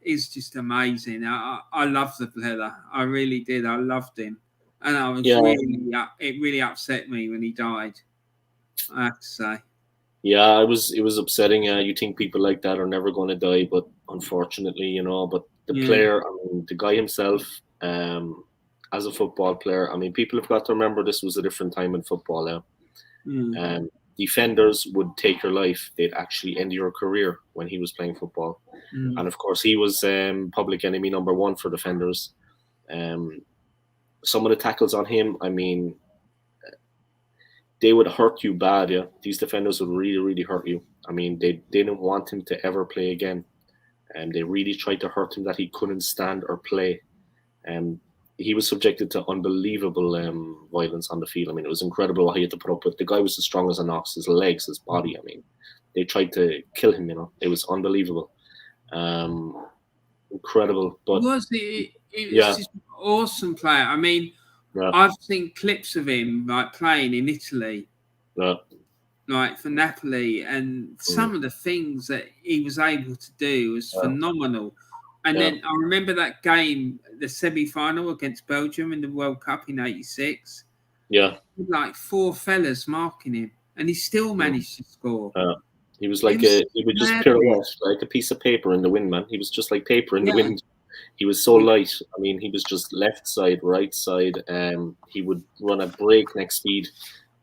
is just amazing. I love the player. I really did. I loved him. And I was it really upset me when he died, I have to say. Yeah, it was upsetting. You think people like that are never going to die, but unfortunately, you know, but the player, I mean, the guy himself, as a football player, I mean, people have got to remember this was a different time in football now. Defenders would take your life. They'd actually end your career when he was playing football. And of course, he was public enemy number one for defenders. Some of the tackles on him, I mean, they would hurt you bad, yeah. These defenders would really, really hurt you. I mean, they didn't want him to ever play again. And they really tried to hurt him that he couldn't stand or play. He was subjected to unbelievable violence on the field. I mean, it was incredible what he had to put up with. The guy was as strong as an ox, his legs, his body. I mean, they tried to kill him, you know. It was unbelievable. Incredible. But it was just an awesome player. I mean, I've seen clips of him like playing in Italy, like for Napoli, and some of the things that he was able to do was phenomenal. And then I remember that game, the semi-final against Belgium in the World Cup in '86. Yeah, like 4 fellas marking him, and he still managed to score. He was like he would just pirouette like a piece of paper in the wind, man. He was just like paper in the wind. He was so light. I mean, he was just left side, right side. He would run at breakneck speed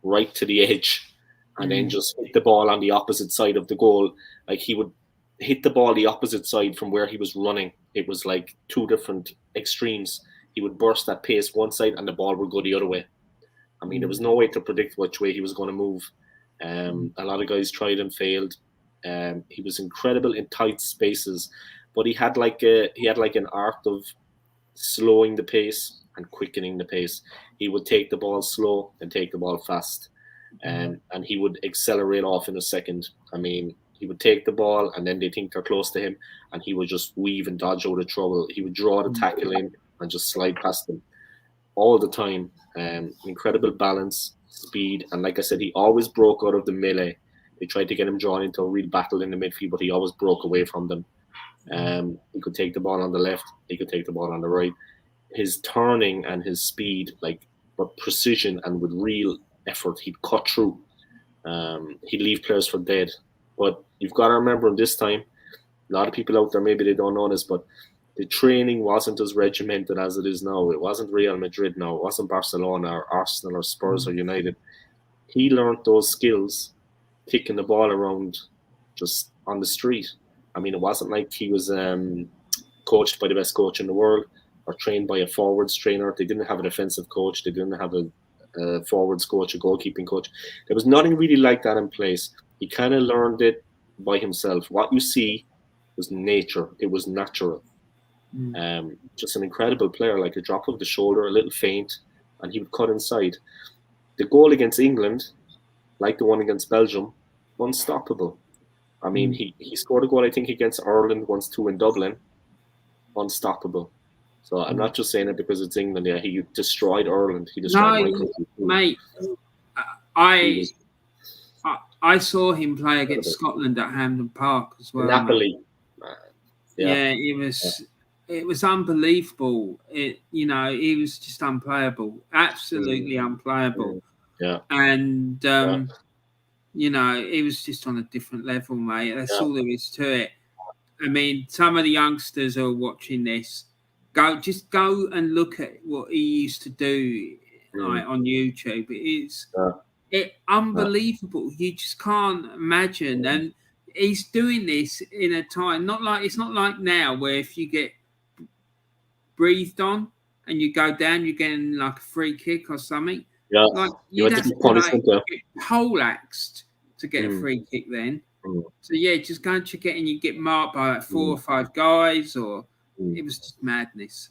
right to the edge and then just hit the ball on the opposite side of the goal. Like he would hit the ball the opposite side from where he was running. It was like 2 different extremes. He would burst at pace one side and the ball would go the other way. I mean, there was no way to predict which way he was going to move. A lot of guys tried and failed. He was incredible in tight spaces, but he had like an art of slowing the pace and quickening the pace. He would take the ball slow and take the ball fast, and he would accelerate off in a second. I mean, he would take the ball and then they think they're close to him, and he would just weave and dodge out of trouble. He would draw the tackle in and just slide past them all the time. Incredible balance, speed, and like I said, he always broke out of the melee. They tried to get him drawn into a real battle in the midfield, but he always broke away from them. He could take the ball on the left, he could take the ball on the right. His turning and his speed, like, but precision and with real effort, he'd cut through. He'd leave players for dead. But you've got to remember in this time, a lot of people out there, maybe they don't know this, but the training wasn't as regimented as it is now. It wasn't Real Madrid now. It wasn't Barcelona or Arsenal or Spurs or United. He learned those skills kicking the ball around just on the street. I mean, it wasn't like he was coached by the best coach in the world. or trained by a forwards trainer. They didn't have a defensive coach. They didn't have a forwards coach, a goalkeeping coach. There was nothing really like that in place. He kind of learned it by himself. What you see was nature. It was natural. Just an incredible player, like a drop of the shoulder, a little feint, and he would cut inside. The goal against England, like the one against Belgium, unstoppable. I mean, he scored a goal, I think, against Ireland once too in Dublin. Unstoppable. So I'm not just saying it because it's England. Yeah, he destroyed Ireland. He destroyed my country. Mate, I saw him play against Scotland at Hampden Park as well. Napoli. It was unbelievable. He was just unplayable, absolutely unplayable. Yeah, and he was just on a different level, mate. That's all there is to it. I mean, some of the youngsters who are watching this, go and look at what he used to do on YouTube. It's unbelievable. You just can't imagine. And he's doing this in a time it's not like now where if you get breathed on and you go down, you're getting like a free kick or something. Yeah, like you'd have to get poleaxed to get a free kick then. So just go and check it and you get marked by like 4 or 5 guys, or it was just madness.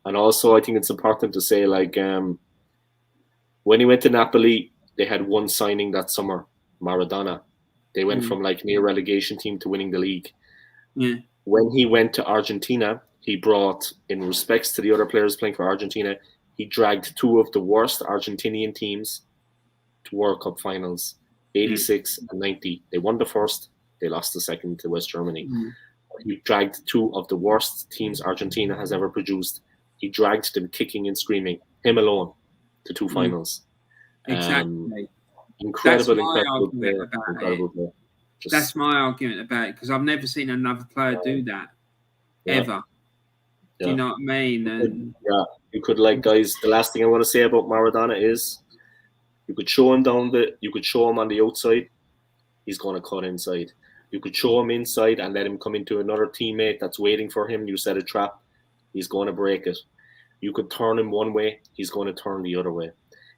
Also, I think it's important to say, like, when he went to Napoli, they had one signing that summer, Maradona. They went from like near relegation team to winning the league. Yeah. When he went to Argentina, he brought, in respects to the other players playing for Argentina, he dragged 2 of the worst Argentinian teams to World Cup finals, 86 and 90. They won the first, they lost the second to West Germany. He dragged 2 of the worst teams Argentina has ever produced. He dragged them kicking and screaming, him alone, to 2 finals. Exactly. Incredible player. That's my argument about it, because I've never seen another player do that, ever. Do you know what I mean? And you could, like, guys, the last thing I want to say about Maradona is you could show him on the outside, he's going to cut inside. You could show him inside and let him come into another teammate that's waiting for him. You set a trap, he's going to break it. You could turn him one way, he's going to turn the other way.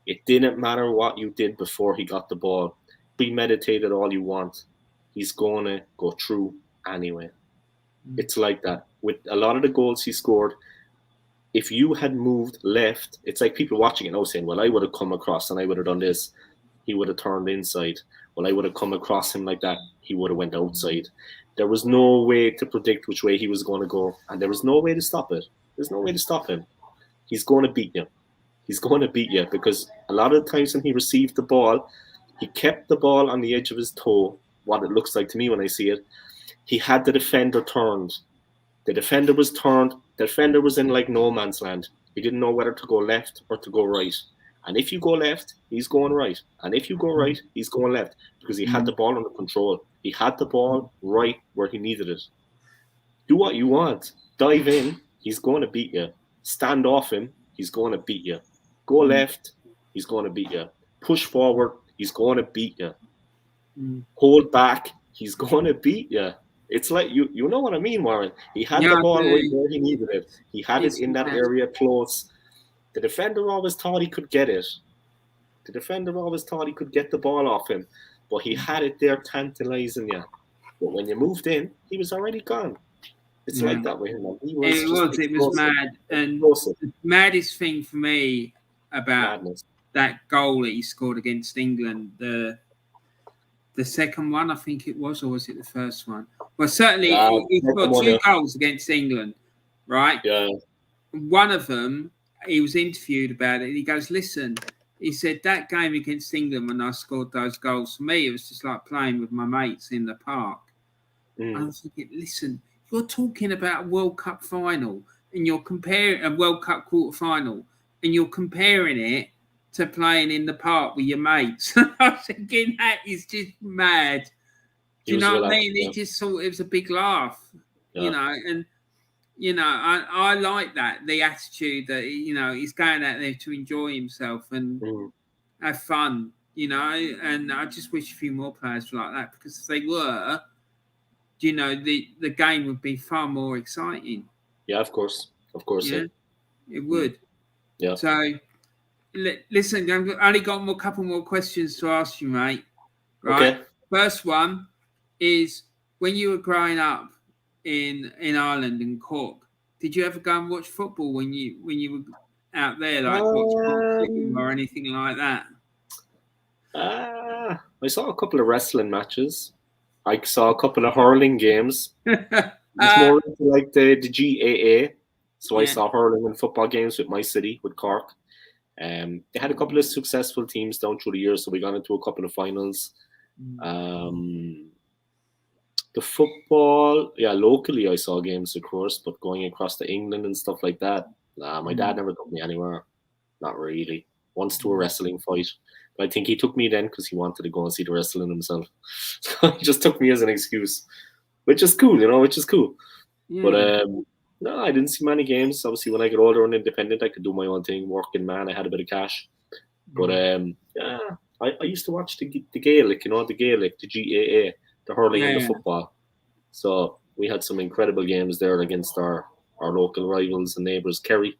It didn't matter what you did before he got the ball. Premeditated all you want. He's going to go through anyway. It's like that. With a lot of the goals he scored, if you had moved left, it's like people watching it now saying, well, I would have come across and I would have done this. He would have turned inside. Well, I would have come across him like that. He would have went outside. There was no way to predict which way he was going to go. And there was no way to stop it. There's no way to stop him. He's going to beat you. He's going to beat you, because a lot of the times when he received the ball, he kept the ball on the edge of his toe, what it looks like to me when I see it. He had the defender turned. The defender was turned. The defender was in like no man's land. He didn't know whether to go left or to go right. And if you go left, he's going right. And if you go right, he's going left, because he had the ball under control. He had the ball right where he needed it. Do what you want. Dive in. He's going to beat you. Stand off him. He's going to beat you. Go left. He's going to beat you. Push forward. He's going to beat you. Hold back. He's going to beat you. It's like, you know what I mean, Warren. He had the ball right where he needed it. He had it in that area close. The defender always thought he could get it. The defender always thought he could get the ball off him. But he had it there tantalizing you. But when you moved in, he was already gone. It's like that with him. It was mad. And the maddest thing for me about that goal that he scored against England, the second one, I think it was, or was it the first one? Well, certainly he scored 2 goals against England, right? Yeah. One of them, he was interviewed about it. And he goes, listen, he said, that game against England when I scored those goals, for me, it was just like playing with my mates in the park. And I was thinking, listen, you're talking about a World Cup final and you're comparing a World Cup quarter final and you're comparing it to playing in the park with your mates. I was thinking, that is just mad. Do you know what I mean? He just thought it was a big laugh, you know, and, you know, I like that, the attitude that, you know, he's going out there to enjoy himself and have fun, you know, and I just wish a few more players were like that, because if they were, you know, the game would be far more exciting. Yeah, of course. Yeah, it would. Yeah. So, listen, I've only got a couple more questions to ask you, mate. Right. Okay. First one is, when you were growing up in Ireland, in Cork, did you ever go and watch football when you were out there, like watch boxing or anything like that? I saw a couple of wrestling matches. I saw a couple of hurling games. It's more into like the GAA. So I saw hurling and football games with my city, with Cork. They had a couple of successful teams down through the years, so we got into a couple of finals. The football, locally I saw games, of course, but going across to England and stuff like that, my dad never took me anywhere. Not really. Once to a wrestling fight. But I think he took me then because he wanted to go and see the wrestling himself. So he just took me as an excuse, which is cool, which is cool. Yeah. But no, I didn't see many games. Obviously, when I got older and independent, I could do my own thing, working man. I had a bit of cash. But I used to watch the Gaelic, the Gaelic, the GAA, the hurling and the football. So we had some incredible games there against our local rivals and neighbours, Kerry.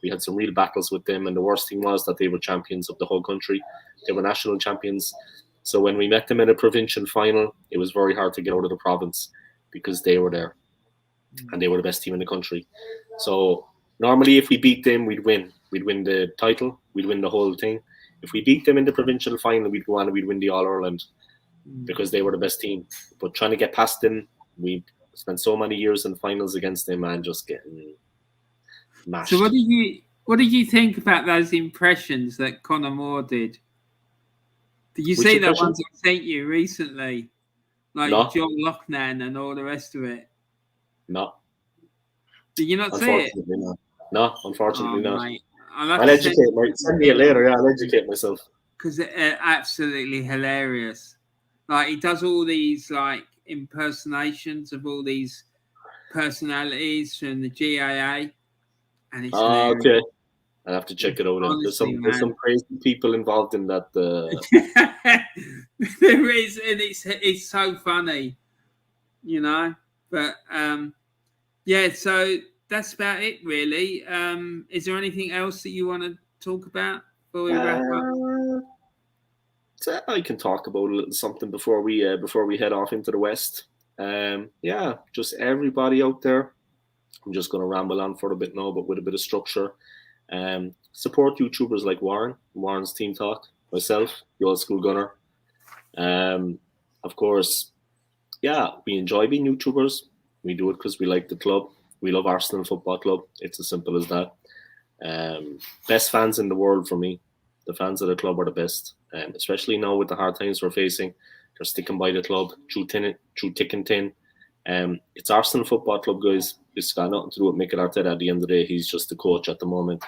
We had some real battles with them, and the worst thing was that they were champions of the whole country. They were national champions. So when we met them in a provincial final, it was very hard to get out of the province because they were there. And they were the best team in the country. So normally if we beat them, we'd win. We'd win the title. We'd win the whole thing. If we beat them in the provincial final, we'd go on and we'd win the All-Ireland because they were the best team. But trying to get past them, we spent so many years in finals against them and just getting mashed. So what did you think about those impressions that Conor Moore did? Did you see that ones I sent you recently? Like John Loughnane and all the rest of it? No. Did you not see it? No, unfortunately not. Mate. I'll educate myself. Send me it later. Yeah, I'll educate myself. Because it's absolutely hilarious. Like, he does all these like impersonations of all these personalities from the GAA, and it's okay. I'll have to check it out. Honestly, there's some crazy people involved in that. There is, and it's so funny, But so that's about it, really. Is there anything else that you want to talk about before we wrap up? I can talk about a little something before we head off into the West. Just everybody out there. I'm just going to ramble on for a bit now, but with a bit of structure. Support YouTubers like Warren's Team Talk, myself, the Old Skool Gunner. Of course, we enjoy being YouTubers. We do it because we like the club. We love Arsenal Football Club. It's as simple as that. Best fans in the world for me. The fans of the club are the best. Especially now with the hard times we're facing. They're sticking by the club through thick and thin. It's Arsenal Football Club, guys. It's got nothing to do with Mikel Arteta at the end of the day. He's just the coach at the moment.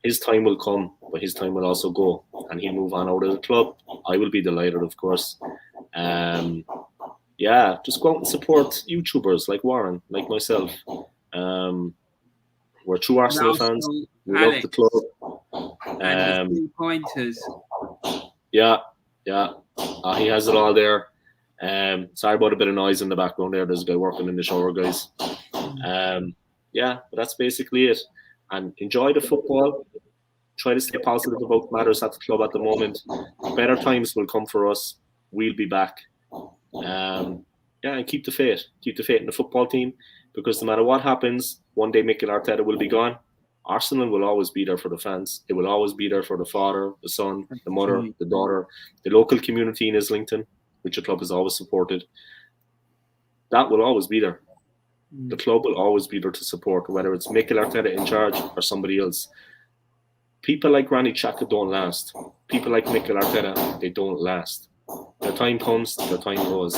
His time will come, but his time will also go. And he'll move on out of the club. I will be delighted, of course. Just go out and support YouTubers like Warren, like myself. We're true Arsenal fans. We love the club. And the 3 pointers. Yeah. He has it all there. Sorry about a bit of noise in the background there. There's a guy working in the shower, guys. But that's basically it. And enjoy the football. Try to stay positive about matters at the club at the moment. Better times will come for us. We'll be back. And keep the faith. Keep the faith in the football team, because no matter what happens, one day Mikel Arteta will be gone. Arsenal will always be there for the fans. It will always be there for the father, the son, the mother, the daughter, the local community in Islington, which the club has always supported. That will always be there. The club will always be there to support, whether it's Mikel Arteta in charge or somebody else. People like Granit Xhaka don't last. People like Mikel Arteta, they don't last. Their time comes, their time goes.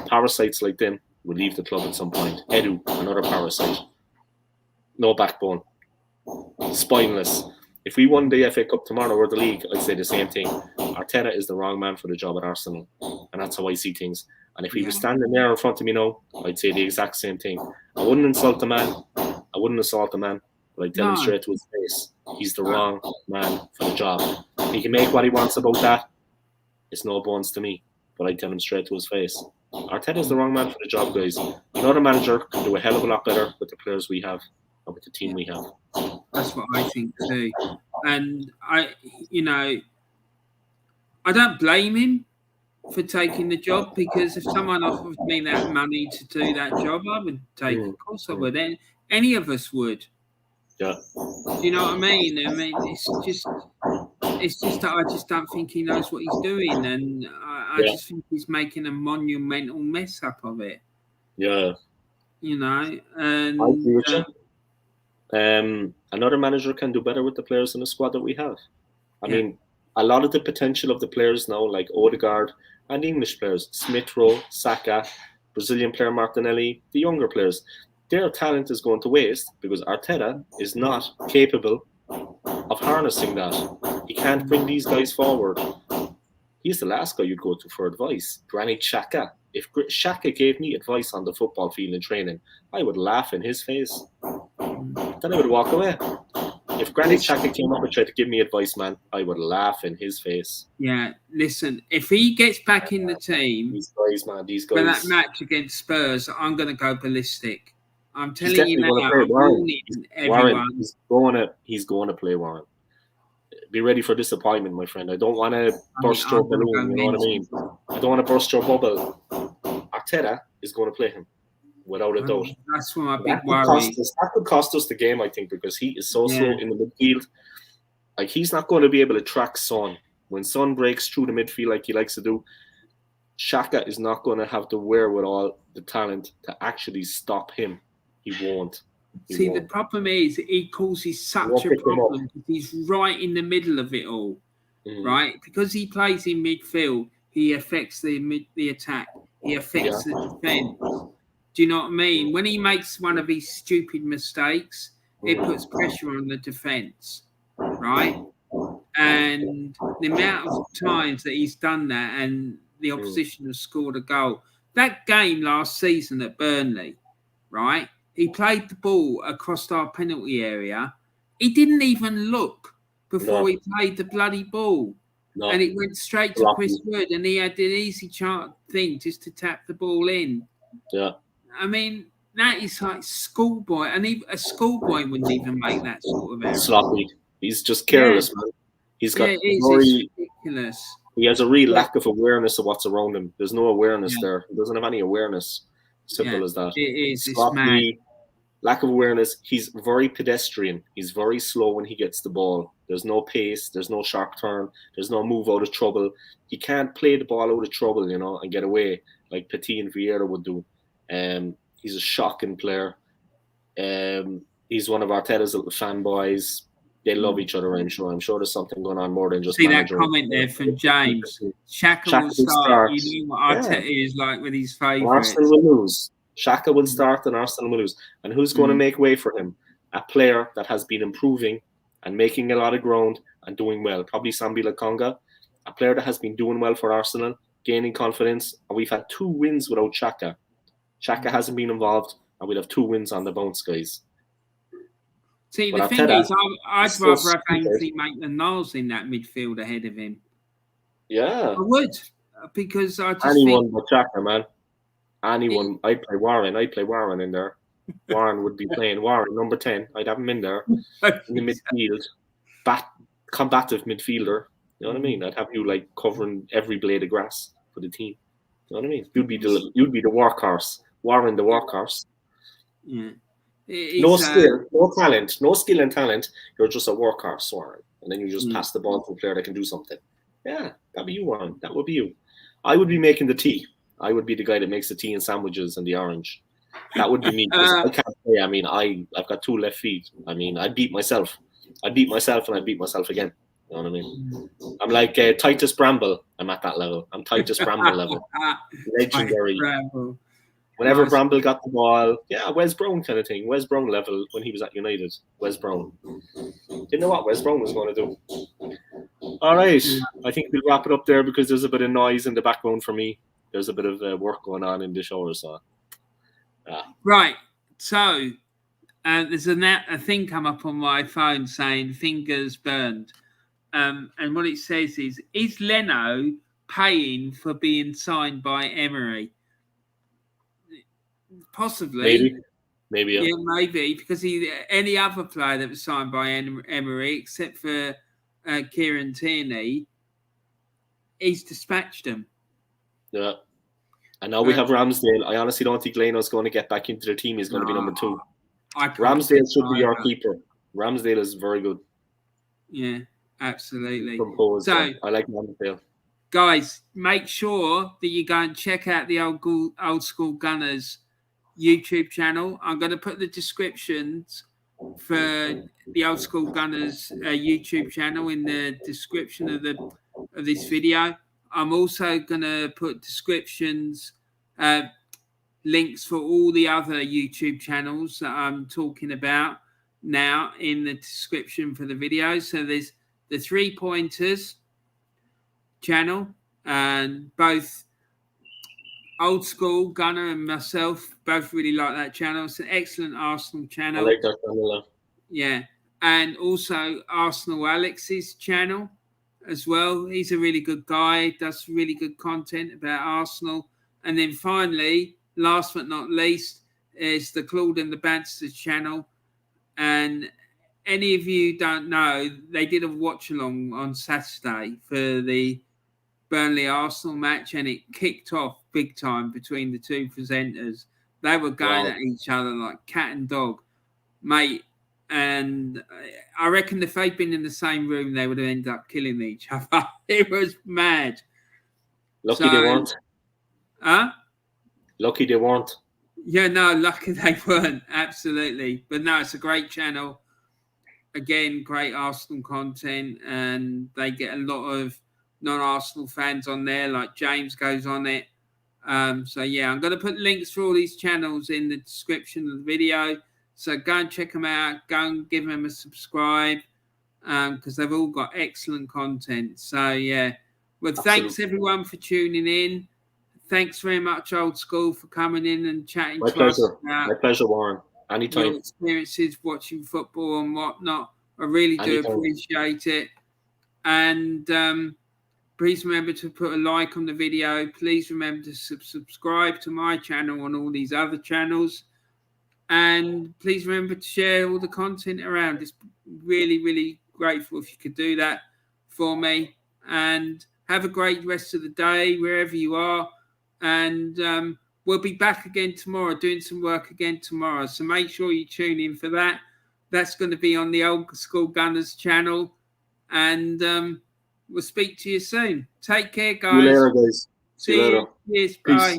Parasites like them will leave the club at some point. Edu, another parasite. No backbone. Spineless. If we won the FA Cup tomorrow or the league, I'd say the same thing. Arteta is the wrong man for the job at Arsenal. And that's how I see things. And if he was standing there in front of me now, I'd say the exact same thing. I wouldn't insult the man. But I'd tell him straight to his face. He's the wrong man for the job. He can make what he wants about that. It's no bones to me. But I'd tell him straight to his face. Arteta's the wrong man for the job, guys. Another manager can do a hell of a lot better with the players we have and with the team we have. That's what I think too. And I don't blame him for taking the job, because if someone offered me that money to do that job, I would take it. Of course I would. Any of us would. Yeah. Do you know what I mean? I mean, it's just that I just don't think he knows what he's doing, and I just think he's making a monumental mess up of it. Yeah. And I agree with you. Another manager can do better with the players in the squad that we have. I mean, a lot of the potential of the players now, like Odegaard and English players, Smith Rowe, Saka, Brazilian player Martinelli, the younger players, their talent is going to waste because Arteta is not capable of harnessing that. He can't bring these guys forward. He's the last guy you'd go to for advice. Granit Xhaka. If Xhaka gave me advice on the football field in training, I would laugh in his face. Then I would walk away. If Granit Xhaka came up and tried to give me advice, man, I would laugh in his face. Yeah, listen, if he gets back in the team, these guys. For that match against Spurs, I'm going to go ballistic. I'm telling you now, he's going to play Warren. Be ready for disappointment, my friend. I don't want to burst your balloon, you know what I mean? I don't want to burst your bubble. Arteta is going to play him, without a doubt. That's my big worry. That could cost us the game, I think, because he is so slow in the midfield. Like, he's not going to be able to track Son. When Son breaks through the midfield like he likes to do, Xhaka is not going to have the wherewithal, the talent to actually stop him. He won't. The problem is he causes such a problem because he's right in the middle of it all, right? Because he plays in midfield, he affects the attack. He affects the defence. Do you know what I mean? When he makes one of these stupid mistakes, it puts pressure on the defence, right? And the amount of times that he's done that and the opposition has scored a goal. That game last season at Burnley, right? He played the ball across our penalty area. He didn't even look before he played the bloody ball. No. And it went straight to Chris Wood, and he had an easy thing just to tap the ball in. Yeah. I mean, that is like schoolboy. And a schoolboy wouldn't even make that sort of error. Sloppy. He's just careless, man. He's got ridiculous. He has a real lack of awareness of what's around him. There's no awareness there. He doesn't have any awareness. Simple as that. It is. Sloppy, lack of awareness. He's very pedestrian. He's very slow when he gets the ball. There's no pace. There's no sharp turn. There's no move out of trouble. He can't play the ball out of trouble, and get away like Petit and Vieira would do. He's a shocking player. He's one of Arteta's little fanboys. They love each other, I'm sure. I'm sure there's something going on more than just. See that comment there from James. Xhaka will start. You know what Arteta is like with his favourites. Arsenal will lose. Xhaka will start and Arsenal will lose. And who's going to make way for him? A player that has been improving and making a lot of ground and doing well. Probably Sambi Lokonga. A player that has been doing well for Arsenal, gaining confidence. And we've had 2 wins without Xhaka. Xhaka hasn't been involved, and we'll have 2 wins on the bounce, guys. See, the thing is, I'd rather have Ainsley Maitland-Niles in that midfield ahead of him. Yeah. I would, because I just anyone but Xhaka, man. Anyone. I'd play Warren. In there. Warren would be playing Warren, number 10. I'd have him in there in the midfield. Combative midfielder. You know what I mean? I'd have you like covering every blade of grass for the team. You know what I mean? You'd be the workhorse. Warren the workhorse. Yeah. No skill, no talent, no skill and talent. You're just a workhorse, Warren. And then you just pass the ball to a player that can do something. Yeah, that'd be you, Warren. That would be you. I would be making the tea. I would be the guy that makes the tea and sandwiches and the orange. That would be me. I can't play. I mean, I've got 2 left feet. I mean, I'd beat myself. I'd beat myself and I'd beat myself again. You know what I mean? I'm like Titus Bramble. I'm at that level. I'm Titus Bramble level. Legendary. Whenever Bramble got the ball, Wes Brown kind of thing. Wes Brown level when he was at United. Wes Brown. Didn't know what Wes Brown was going to do. All right. I think we'll wrap it up there because there's a bit of noise in the background for me. There's a bit of work going on in the shower. So. Right. So there's a thing come up on my phone saying fingers burned. And what it says is Leno paying for being signed by Emery? Possibly. Maybe. Yeah. Yeah, maybe, because any other player that was signed by Emery, except for Kieran Tierney, he's dispatched them. Yeah. And now we have Ramsdale. I honestly don't think Leno's going to get back into the team. He's going to be number 2. Ramsdale should be your keeper. Ramsdale is very good. Yeah, absolutely. So I like Ramsdale. Guys, make sure that you go and check out the Old Skool Gunners YouTube channel. I'm going to put the descriptions for the Old Skool Gunners YouTube channel in the description of this video. I'm also going to put descriptions, links for all the other YouTube channels that I'm talking about now in the description for the video. So there's the 3 Pointers channel, and both Old Skool Gunner and myself both really like that channel. It's an excellent Arsenal channel. I like that channel. Yeah, and also Arsenal Alex's channel as well. He's a really good guy, does really good content about Arsenal. And then finally, last but not least, is the Claude and the Bansters channel. And any of you don't know, they did a watch along on Saturday for the Burnley Arsenal match, and it kicked off big time between the two presenters. They were going at each other like cat and dog, mate. And I reckon if they'd been in the same room, they would have ended up killing each other. It was mad. Lucky they weren't. Huh? Lucky they weren't. Yeah, no, lucky they weren't. Absolutely. But no, it's a great channel. Again, great Arsenal content, and they get a lot of non-Arsenal fans on there, like James goes on it. So yeah, I'm going to put links for all these channels in the description of the video. So go and check them out. Go and give them a subscribe, because they've all got excellent content. So yeah, well, thanks everyone for tuning in. Thanks very much, Old Skool, for coming in and chatting to us about my pleasure, Warren. Anytime. Your experiences watching football and whatnot. I really do appreciate it. And please remember to put a like on the video. Please remember to subscribe to my channel and all these other channels. And please remember to share all the content around. It's really, really grateful if you could do that for me. And have a great rest of the day, wherever you are. And we'll be back again tomorrow, doing some work again tomorrow. So make sure you tune in for that. That's going to be on the Old Skool Gunners channel. And we'll speak to you soon. Take care, guys. See you later, guys. See you later. Yes, bye.